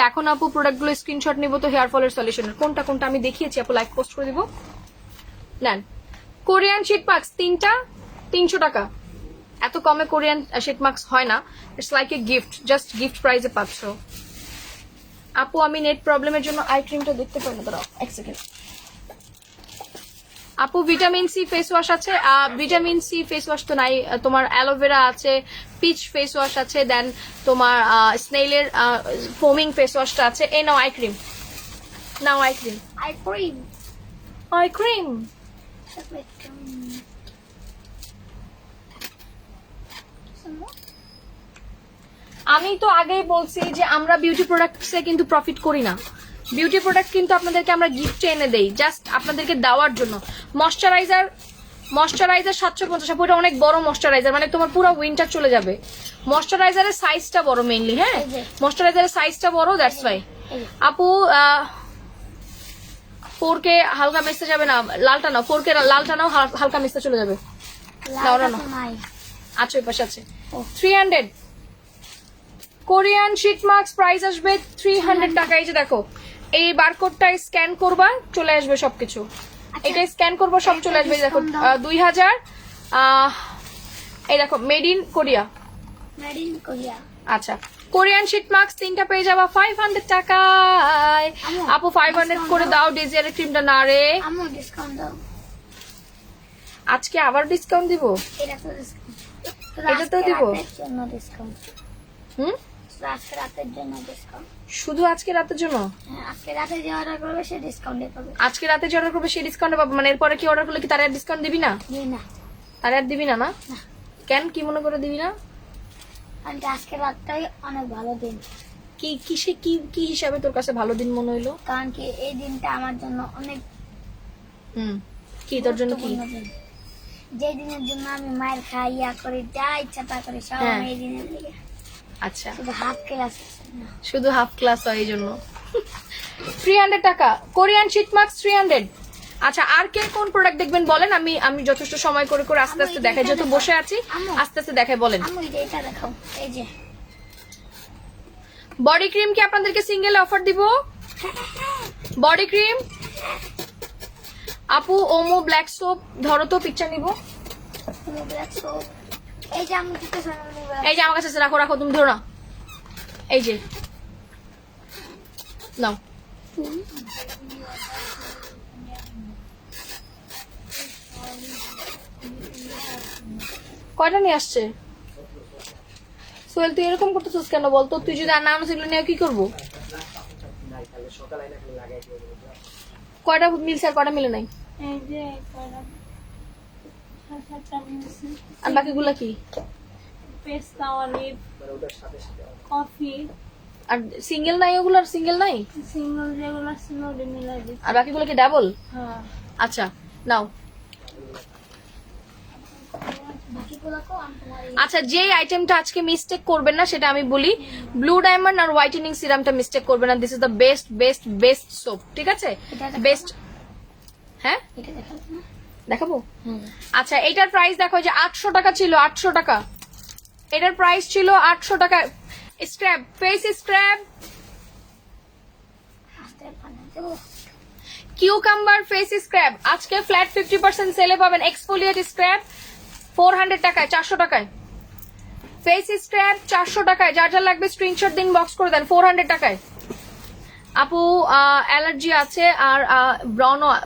দেখো না আপু প্রোডাক্টগুলো স্ক্রিনশট নিব তো হেয়ার ফলের সলিউশনের কোনটা কোনটা আমি দেখিয়েছি আপু, লাইভ পোস্ট করে দিব। নেন কোরিয়ান শীট মাস্ক 3টা 300 টাকা। এত কমে কোরিয়ান শীট মাস্ক হয় না, it's like a gift, just gift প্রাইজে পাচ্ছ। আপু আমি নেট প্রবলেমের জন্য আই ক্রিমটা দেখতে পাই না, দাঁড়াও 1 সেকেন্ড। আপু ভিটামিন সি ফেস ওয়াশ আছে, ভিটামিন সি ফেস ওয়াশ তো নাই, তোমার অ্যালোভেরা আছে, পিচ ফেস ওয়াশ আছে, দেন তোমার স্নেইলের ফোমিং ফেস ওয়াশটা আছে। এই now eye cream, now eye cream, eye cream, eye cream. Chocolate cream. আমি তো আগেই বলছি যে আমরা বিউটি প্রোডাক্টসে কিন্তু প্রফিট করি না। বিউটি প্রোডাক্ট কিন্তু আপনাদেরকে আমরা গিফটে এনে দেই, জাস্ট আপনাদেরকে দেওয়ার জন্য। ময়শ্চারাইজার 750, আপু এটা অনেক বড় ময়শ্চারাইজার, মানে তোমার পুরো উইন্টার চলে যাবে। ময়শ্চারাইজারের সাইজটা বড় মেইনলি, হ্যাঁ ময়শ্চারাইজারের সাইজটা বড়, দ্যাটস ওয়াই। আপু 4K হালকা মিশতে যাবে না, লালটা নাও, 4K লালটা নাও, হালকা মিশতে চলে যাবে। নাও না, আচ্ছা ওই পাশে আছে 300 কোরিয়ান শীট মাস্ক, প্রাইস আসবে 300 টাকা। এই যে দেখো, এই বারকোডটা স্ক্যান করবা, চলে আসবে সবকিছু। এটা স্ক্যান করবো, সব চলে আসবে। দেখো 2000, এই দেখো made in Korea. Made in Korea. আচ্ছা, কোরিয়ান শীট মাস্ক 3টা পেয়ে যাবা 500 টাকায়। আপু 500 করে দাও, ডেজিয়ারের ক্রিমটা না রে। আমু ডিসকাউন্ট দাও। আজকে আবার ডিসকাউন্ট দিব? এটা তো ডিসকাউন্ট, এটা তো দিব। জন্য ডিসকাউন্ট। হুম, আজকে রাতের জন্য ডিসকাউন্ট। শুধু আজকে রাতের জন্য? হ্যাঁ, আজকে রাতে যে অর্ডার করবে সে ডিসকাউন্টে পাবে। আজকে রাতে যে অর্ডার করবে সেই ডিসকাউন্টে পাবে, মানে এরপরে কি অর্ডার করলে কি তার আর ডিসকাউন্ট দিবি না? না, তার আর দিবি না? না কেন, কি মনে করে দিবি না? কারণ আজকে রাতটাই অনেক ভালো দিন। কি কিসে কি হিসাবে তোর কাছে ভালো দিন মনে হইলো? কারণ কি এই দিনটা আমার জন্য অনেক কি তোর জন্য কি? গুরুত্বপূর্ণ দিন। যে দিনের জন্য আমি মায়ের খাই ইয়া করি, যা ইচ্ছা তা করি, সব হ্যাঁ। আমি এই দিনের দিকে। আচ্ছা, শুধু হাফ ক্লাস শুধু হাফ ক্লাস হয় এই জন্য। 300 টাকা কোরিয়ান শীট মাস্ক 300। আচ্ছা, আর কে কোন প্রোডাক্ট দেখবেন বলেন, আমি যথেষ্ট সময় করে করে আস্তে আস্তে দেখাই, যেহেতু বসে আছি আস্তে আস্তে দেখাই। বলেন। আমি এটা দেখাও, এই যে বডি ক্রিম কি আপনাদেরকে সিঙ্গেল অফার দিব? বডি ক্রিম আপু, ওমো ব্ল্যাক সোপ ধরো তো, পিকচার নিব। ব্ল্যাক সোপ, এই যে আমি দিতে চাই। এই যে আমার কাছে আছে, রাখো রাখো, তুমি ধরো না। এই যে নাও। কয়টা নিয়ে আসছে সোহেল? তুই এরকম করতেছিস কেন বলতো? তুই যদি আর না আনো সেগুলো নিয়ে কি করবো? কয়টা মিলছে আর কয়টা মিলে নাই? এই যে আর বাকিগুলা কি? পেস্তা, অলিভ, কফি। আর সিঙ্গেল নাই? ওগুলার সিঙ্গেল নাই? সিঙ্গেল যেগুলো সিঙ্গেল মিলাই দিচ্ছি। আর বাকিগুলো কি ডাবল? হ্যাঁ, আচ্ছা নাও। বাকিগুলো তো আমি তোমার আচ্ছা, যেই আইটেমটা আজকে মিস্টেক করবেন না সেটা আমি বলি, ব্লু ডায়মন্ড আর হোয়াইটেনিং সিরামটা মিস্টেক করবেন না। This is the best best best soap, ঠিক আছে? বেস্ট। হ্যাঁ এটা দেখাবো না? দেখাবো। আচ্ছা, এটার প্রাইস দেখো যে 800 টাকা ছিল, 800 টাকা এটার প্রাইস ছিল, 800 টাকা। স্ক্র্যাব ফেস স্ক্র্যাব, আস্তে পানি দেবো। কিউকাম্বার ফেস স্ক্র্যাব আজকে ফ্ল্যাট 50% সেলে পাবেন। এক্সফোলিয়েট স্ক্র্যাব 400 টাকায়, 400 টাকায়। ফেস স্ক্র্যাব 400 টাকায়, যার যার লাগবে স্ক্রিনশট দিন, বক্স করে দেন 400 টাকায়। আপু অ্যালার্জি আছে আর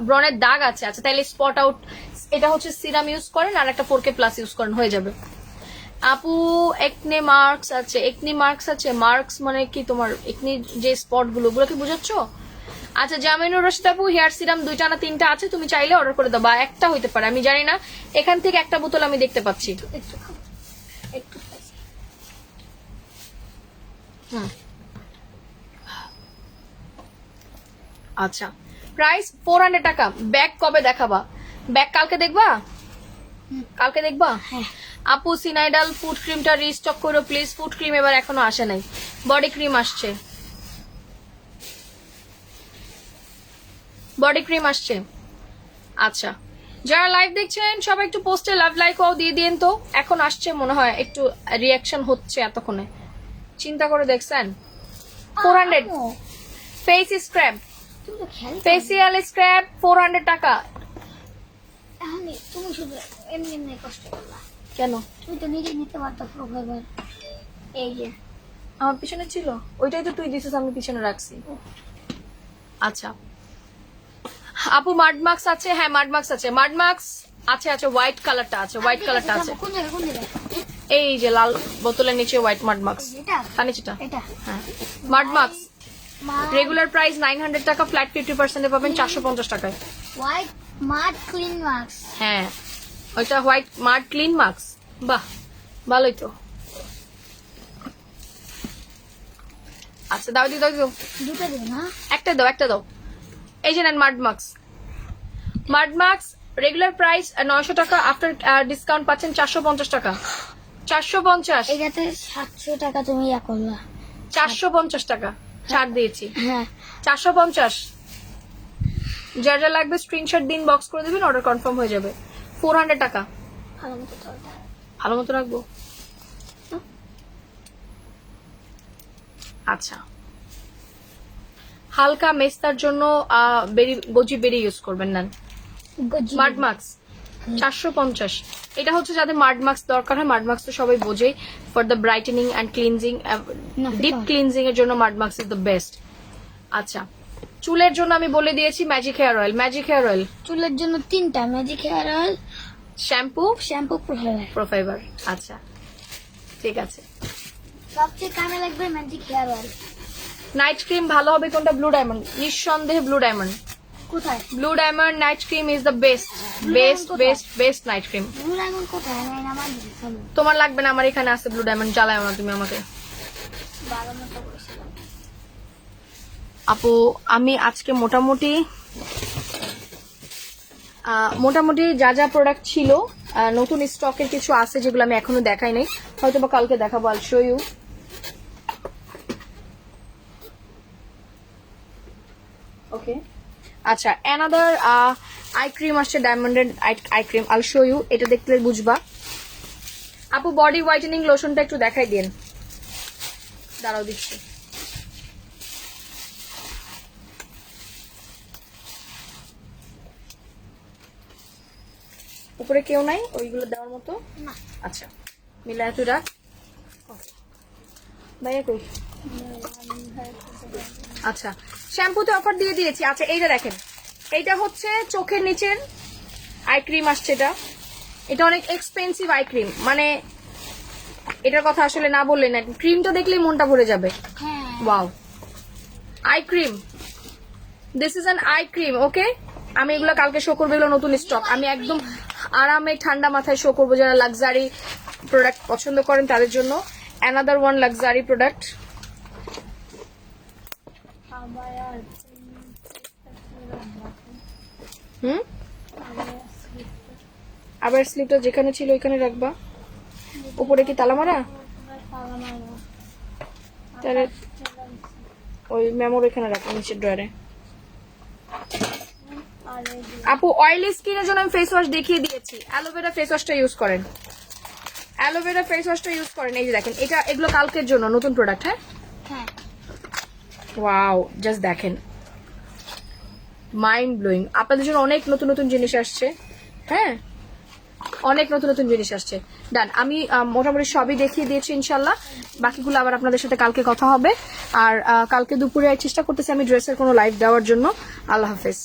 ব্রনের দাগ আছে, আচ্ছা তাহলে স্পট আউট, এটা হচ্ছে সিরাম ইউজ করেন আর একটা 4K প্লাস ইউজ করেন, হয়ে যাবে। আপু একনে মার্কস আছে, একনি মার্কস আছে, মার্কস মানে কি তোমার একনি যে স্পট গুলো, ওগুলো কি বুঝাচ্ছ? আচ্ছা, জামিনুর রশিদ আপু হেয়ার সিরাম 2টা না 3টা আছে, তুমি চাইলে অর্ডার করে দাও, বা একটা হইতে পারে, আমি জানি না। এখান থেকে একটা বোতল আমি দেখতে পাচ্ছি। একটু খাও, একটু খাইছি। আচ্ছা, প্রাইস 400 টাকা। ব্যাগ কবে দেখাবা? ব্যাগ কালকে দেখবা? কালকে দেখবা? হ্যাঁ। আপু সিনাইডাল ফুড ক্রিমটা রিস্টক করো প্লিজ। ফুড ক্রিম এবার এখনো আসে নাই, বডি ক্রিম আসছে, বডি ক্রিম আসছে। আচ্ছা, যারা লাইভ দেখছেন সবাই একটু পোস্টে লাভ লাইকও দিয়ে দিন তো, এখন আসছে মনে হয়, একটু রিয়াকশন হচ্ছে এতক্ষণে, চিন্তা করে দেখছেন। 400 ফেস স্ক্র্যাব, তুমি তো খেয়াল ফেসিয়াল স্ক্র্যাব 400 টাকা। এখন তুমি শুধু এমনি এমনি কষ্ট করলা কেন? তুমি তো নিজে নিতে পারতো প্রোফাইল। এই যে আমার পিছনে ছিল, ওইটাই তো তুই দিছিস, আমি পিছনে রাখছি। আচ্ছা, আপু মাড মার্কস আছে, হ্যাঁ মাড মার্কস আছে, মাড মার্কস আছে, আছে হোয়াইট কালারটা আছে, হোয়াইট কালারটা আছে, কোন জায়গায় কোন জায়গায়? এই যে লাল বোতলের নিচে হোয়াইট মাড মার্কস, এটা তার নিচেটা, এটা হ্যাঁ মাড মার্কস। মাড রেগুলার প্রাইস 900 টাকা, ফ্ল্যাট 50% পাবেন 450 টাকায়। White মাড clean marks. হ্যাঁ ওইটা হোয়াইট মাড ক্লিন মার্কস, বাহ ভালোই তো। আচ্ছা দাও দি দাও দি দাও। দুটো দিন না? একটা দাও, একটা দাও। এই যে নেন মাড মার্কস, মাড মার্কস রেগুলার প্রাইস 900 টাকা, আফটার ডিসকাউন্ট পাচ্ছেন 450 টাকা, 450, এটাতে 700 টাকা তুমি ইয়া করলা। 450 টাকা ছাড় দিয়েছি, হ্যাঁ 450। যা যা লাগবে স্ক্রিনশট দিন, বক্স করে দিবেন, অর্ডার কনফার্ম হয়ে যাবে। 400 টাকা, ভালো মতো চলবে। ভালো মতো রাখবো। আচ্ছা হালকা মেস্তার জন্য গোজি বেরি ইউজ করবেন না। মাড মার্কস 450, এটা হচ্ছে যাদের মাড মার্কস দরকার হয়, মাড মার্কস তো সবাই বোঝে, for the brightening and cleansing, deep cleansing এর জন্য mud masks is the best. আচ্ছা চুলের জন্য আমি বলে দিয়েছি magic hair oil, magic hair oil, চুলের জন্য 3টা magic hair oil, shampoo, shampoo, profiler. Profiber. আচ্ছা ঠিক আছে। সবচেয়ে কামে লাগবে magic hair oil. Night cream ভালো হবে কোনটা? ব্লু ডায়মন্ড, নিঃসন্দেহে ব্লু ডায়মন্ড। কোথায়? Blue diamond night cream is the best, best best best night cream. Blue diamond কোথায়? আমি আমার দিছি। তোমার লাগবে না, আমার এখানে আছে ব্লু ডায়মন্ড, জ্বালায় না তুমি আমাকে। ভালো মতো করেছিলাম। আপু আমি আজকে মোটামুটি যা যা প্রোডাক্ট ছিল, নতুন স্টকের কিছু আছে যেগুলো আমি এখনো দেখাই নাই, হয়তো বা কালকে দেখাবো। আল শো ইউ। ওকে আচ্ছা অ্যানাদার আই ক্রিম আসছে, ডায়মন্ডের eye cream, I'll show you. এটা দেখলে বুঝবা। আপু বডি হোয়াইটেনিং লোশনটা একটু দেখাই দিন, দাঁড়াও দিচ্ছি। উপরে কেউ নাই ওইগুলো দেওয়ার মতো? না। আচ্ছা মিলায় তুই রাখ। ভাইয়া কই? আচ্ছা শ্যাম্পুতে অফার দিয়ে দিয়েছি। আচ্ছা এইটা দেখেন, এইটা হচ্ছে চোখের নিচের আই ক্রিম আসছে, এটা অনেক এক্সপেন্সিভ আই ক্রিম, মানে এটার কথা আসলে না বললে না, ক্রিমটা দেখলেই মনটা ভরে যাবে। হ্যাঁ wow eye cream, this is an eye cream. Okay আমি এগুলো কালকে শো করবো, এগুলো নতুন স্টক। আমি একদম আরামে ঠান্ডা মাথায় শো করবো, যারা লাক্সারি প্রোডাক্ট পছন্দ করেন তাদের জন্য। Another one luxury product. আবার স্লিপটা যেখানে ছিল ওইখানে রাখবা। উপরে কি তালা মারা? তাহলে ওই মেমোর এখানে রাখো, নিচের ড্রয়ারে। আপু অয়েলি স্কিনের জন্য আমি ফেস ওয়াশ দেখিয়ে দিয়েছি, অ্যালোভেরা ফেস ওয়াশটা ইউজ করেন, অ্যালোভেরা ফেস ওয়াশটা ইউজ করেন। এই যে দেখেন, এটা এগুলো কালকের জন্য নতুন প্রোডাক্ট। হ্যাঁ হ্যাঁ ওয়াও জাস্ট দেখেন, মাইন্ড ব্লোয়িং। আপনাদের জন্য অনেক নতুন নতুন জিনিস আসছে, হ্যাঁ অনেক নতুন নতুন জিনিস আসছে। ডান, আমি মোটামুটি সবই দেখিয়ে দিয়েছি ইনশাল্লাহ। বাকিগুলো আবার আপনাদের সাথে কালকে কথা হবে। আর কালকে দুপুরে চেষ্টা করতেছি আমি ড্রেসের কোনো লাইভ দেওয়ার জন্য। আল্লাহ হাফেজ।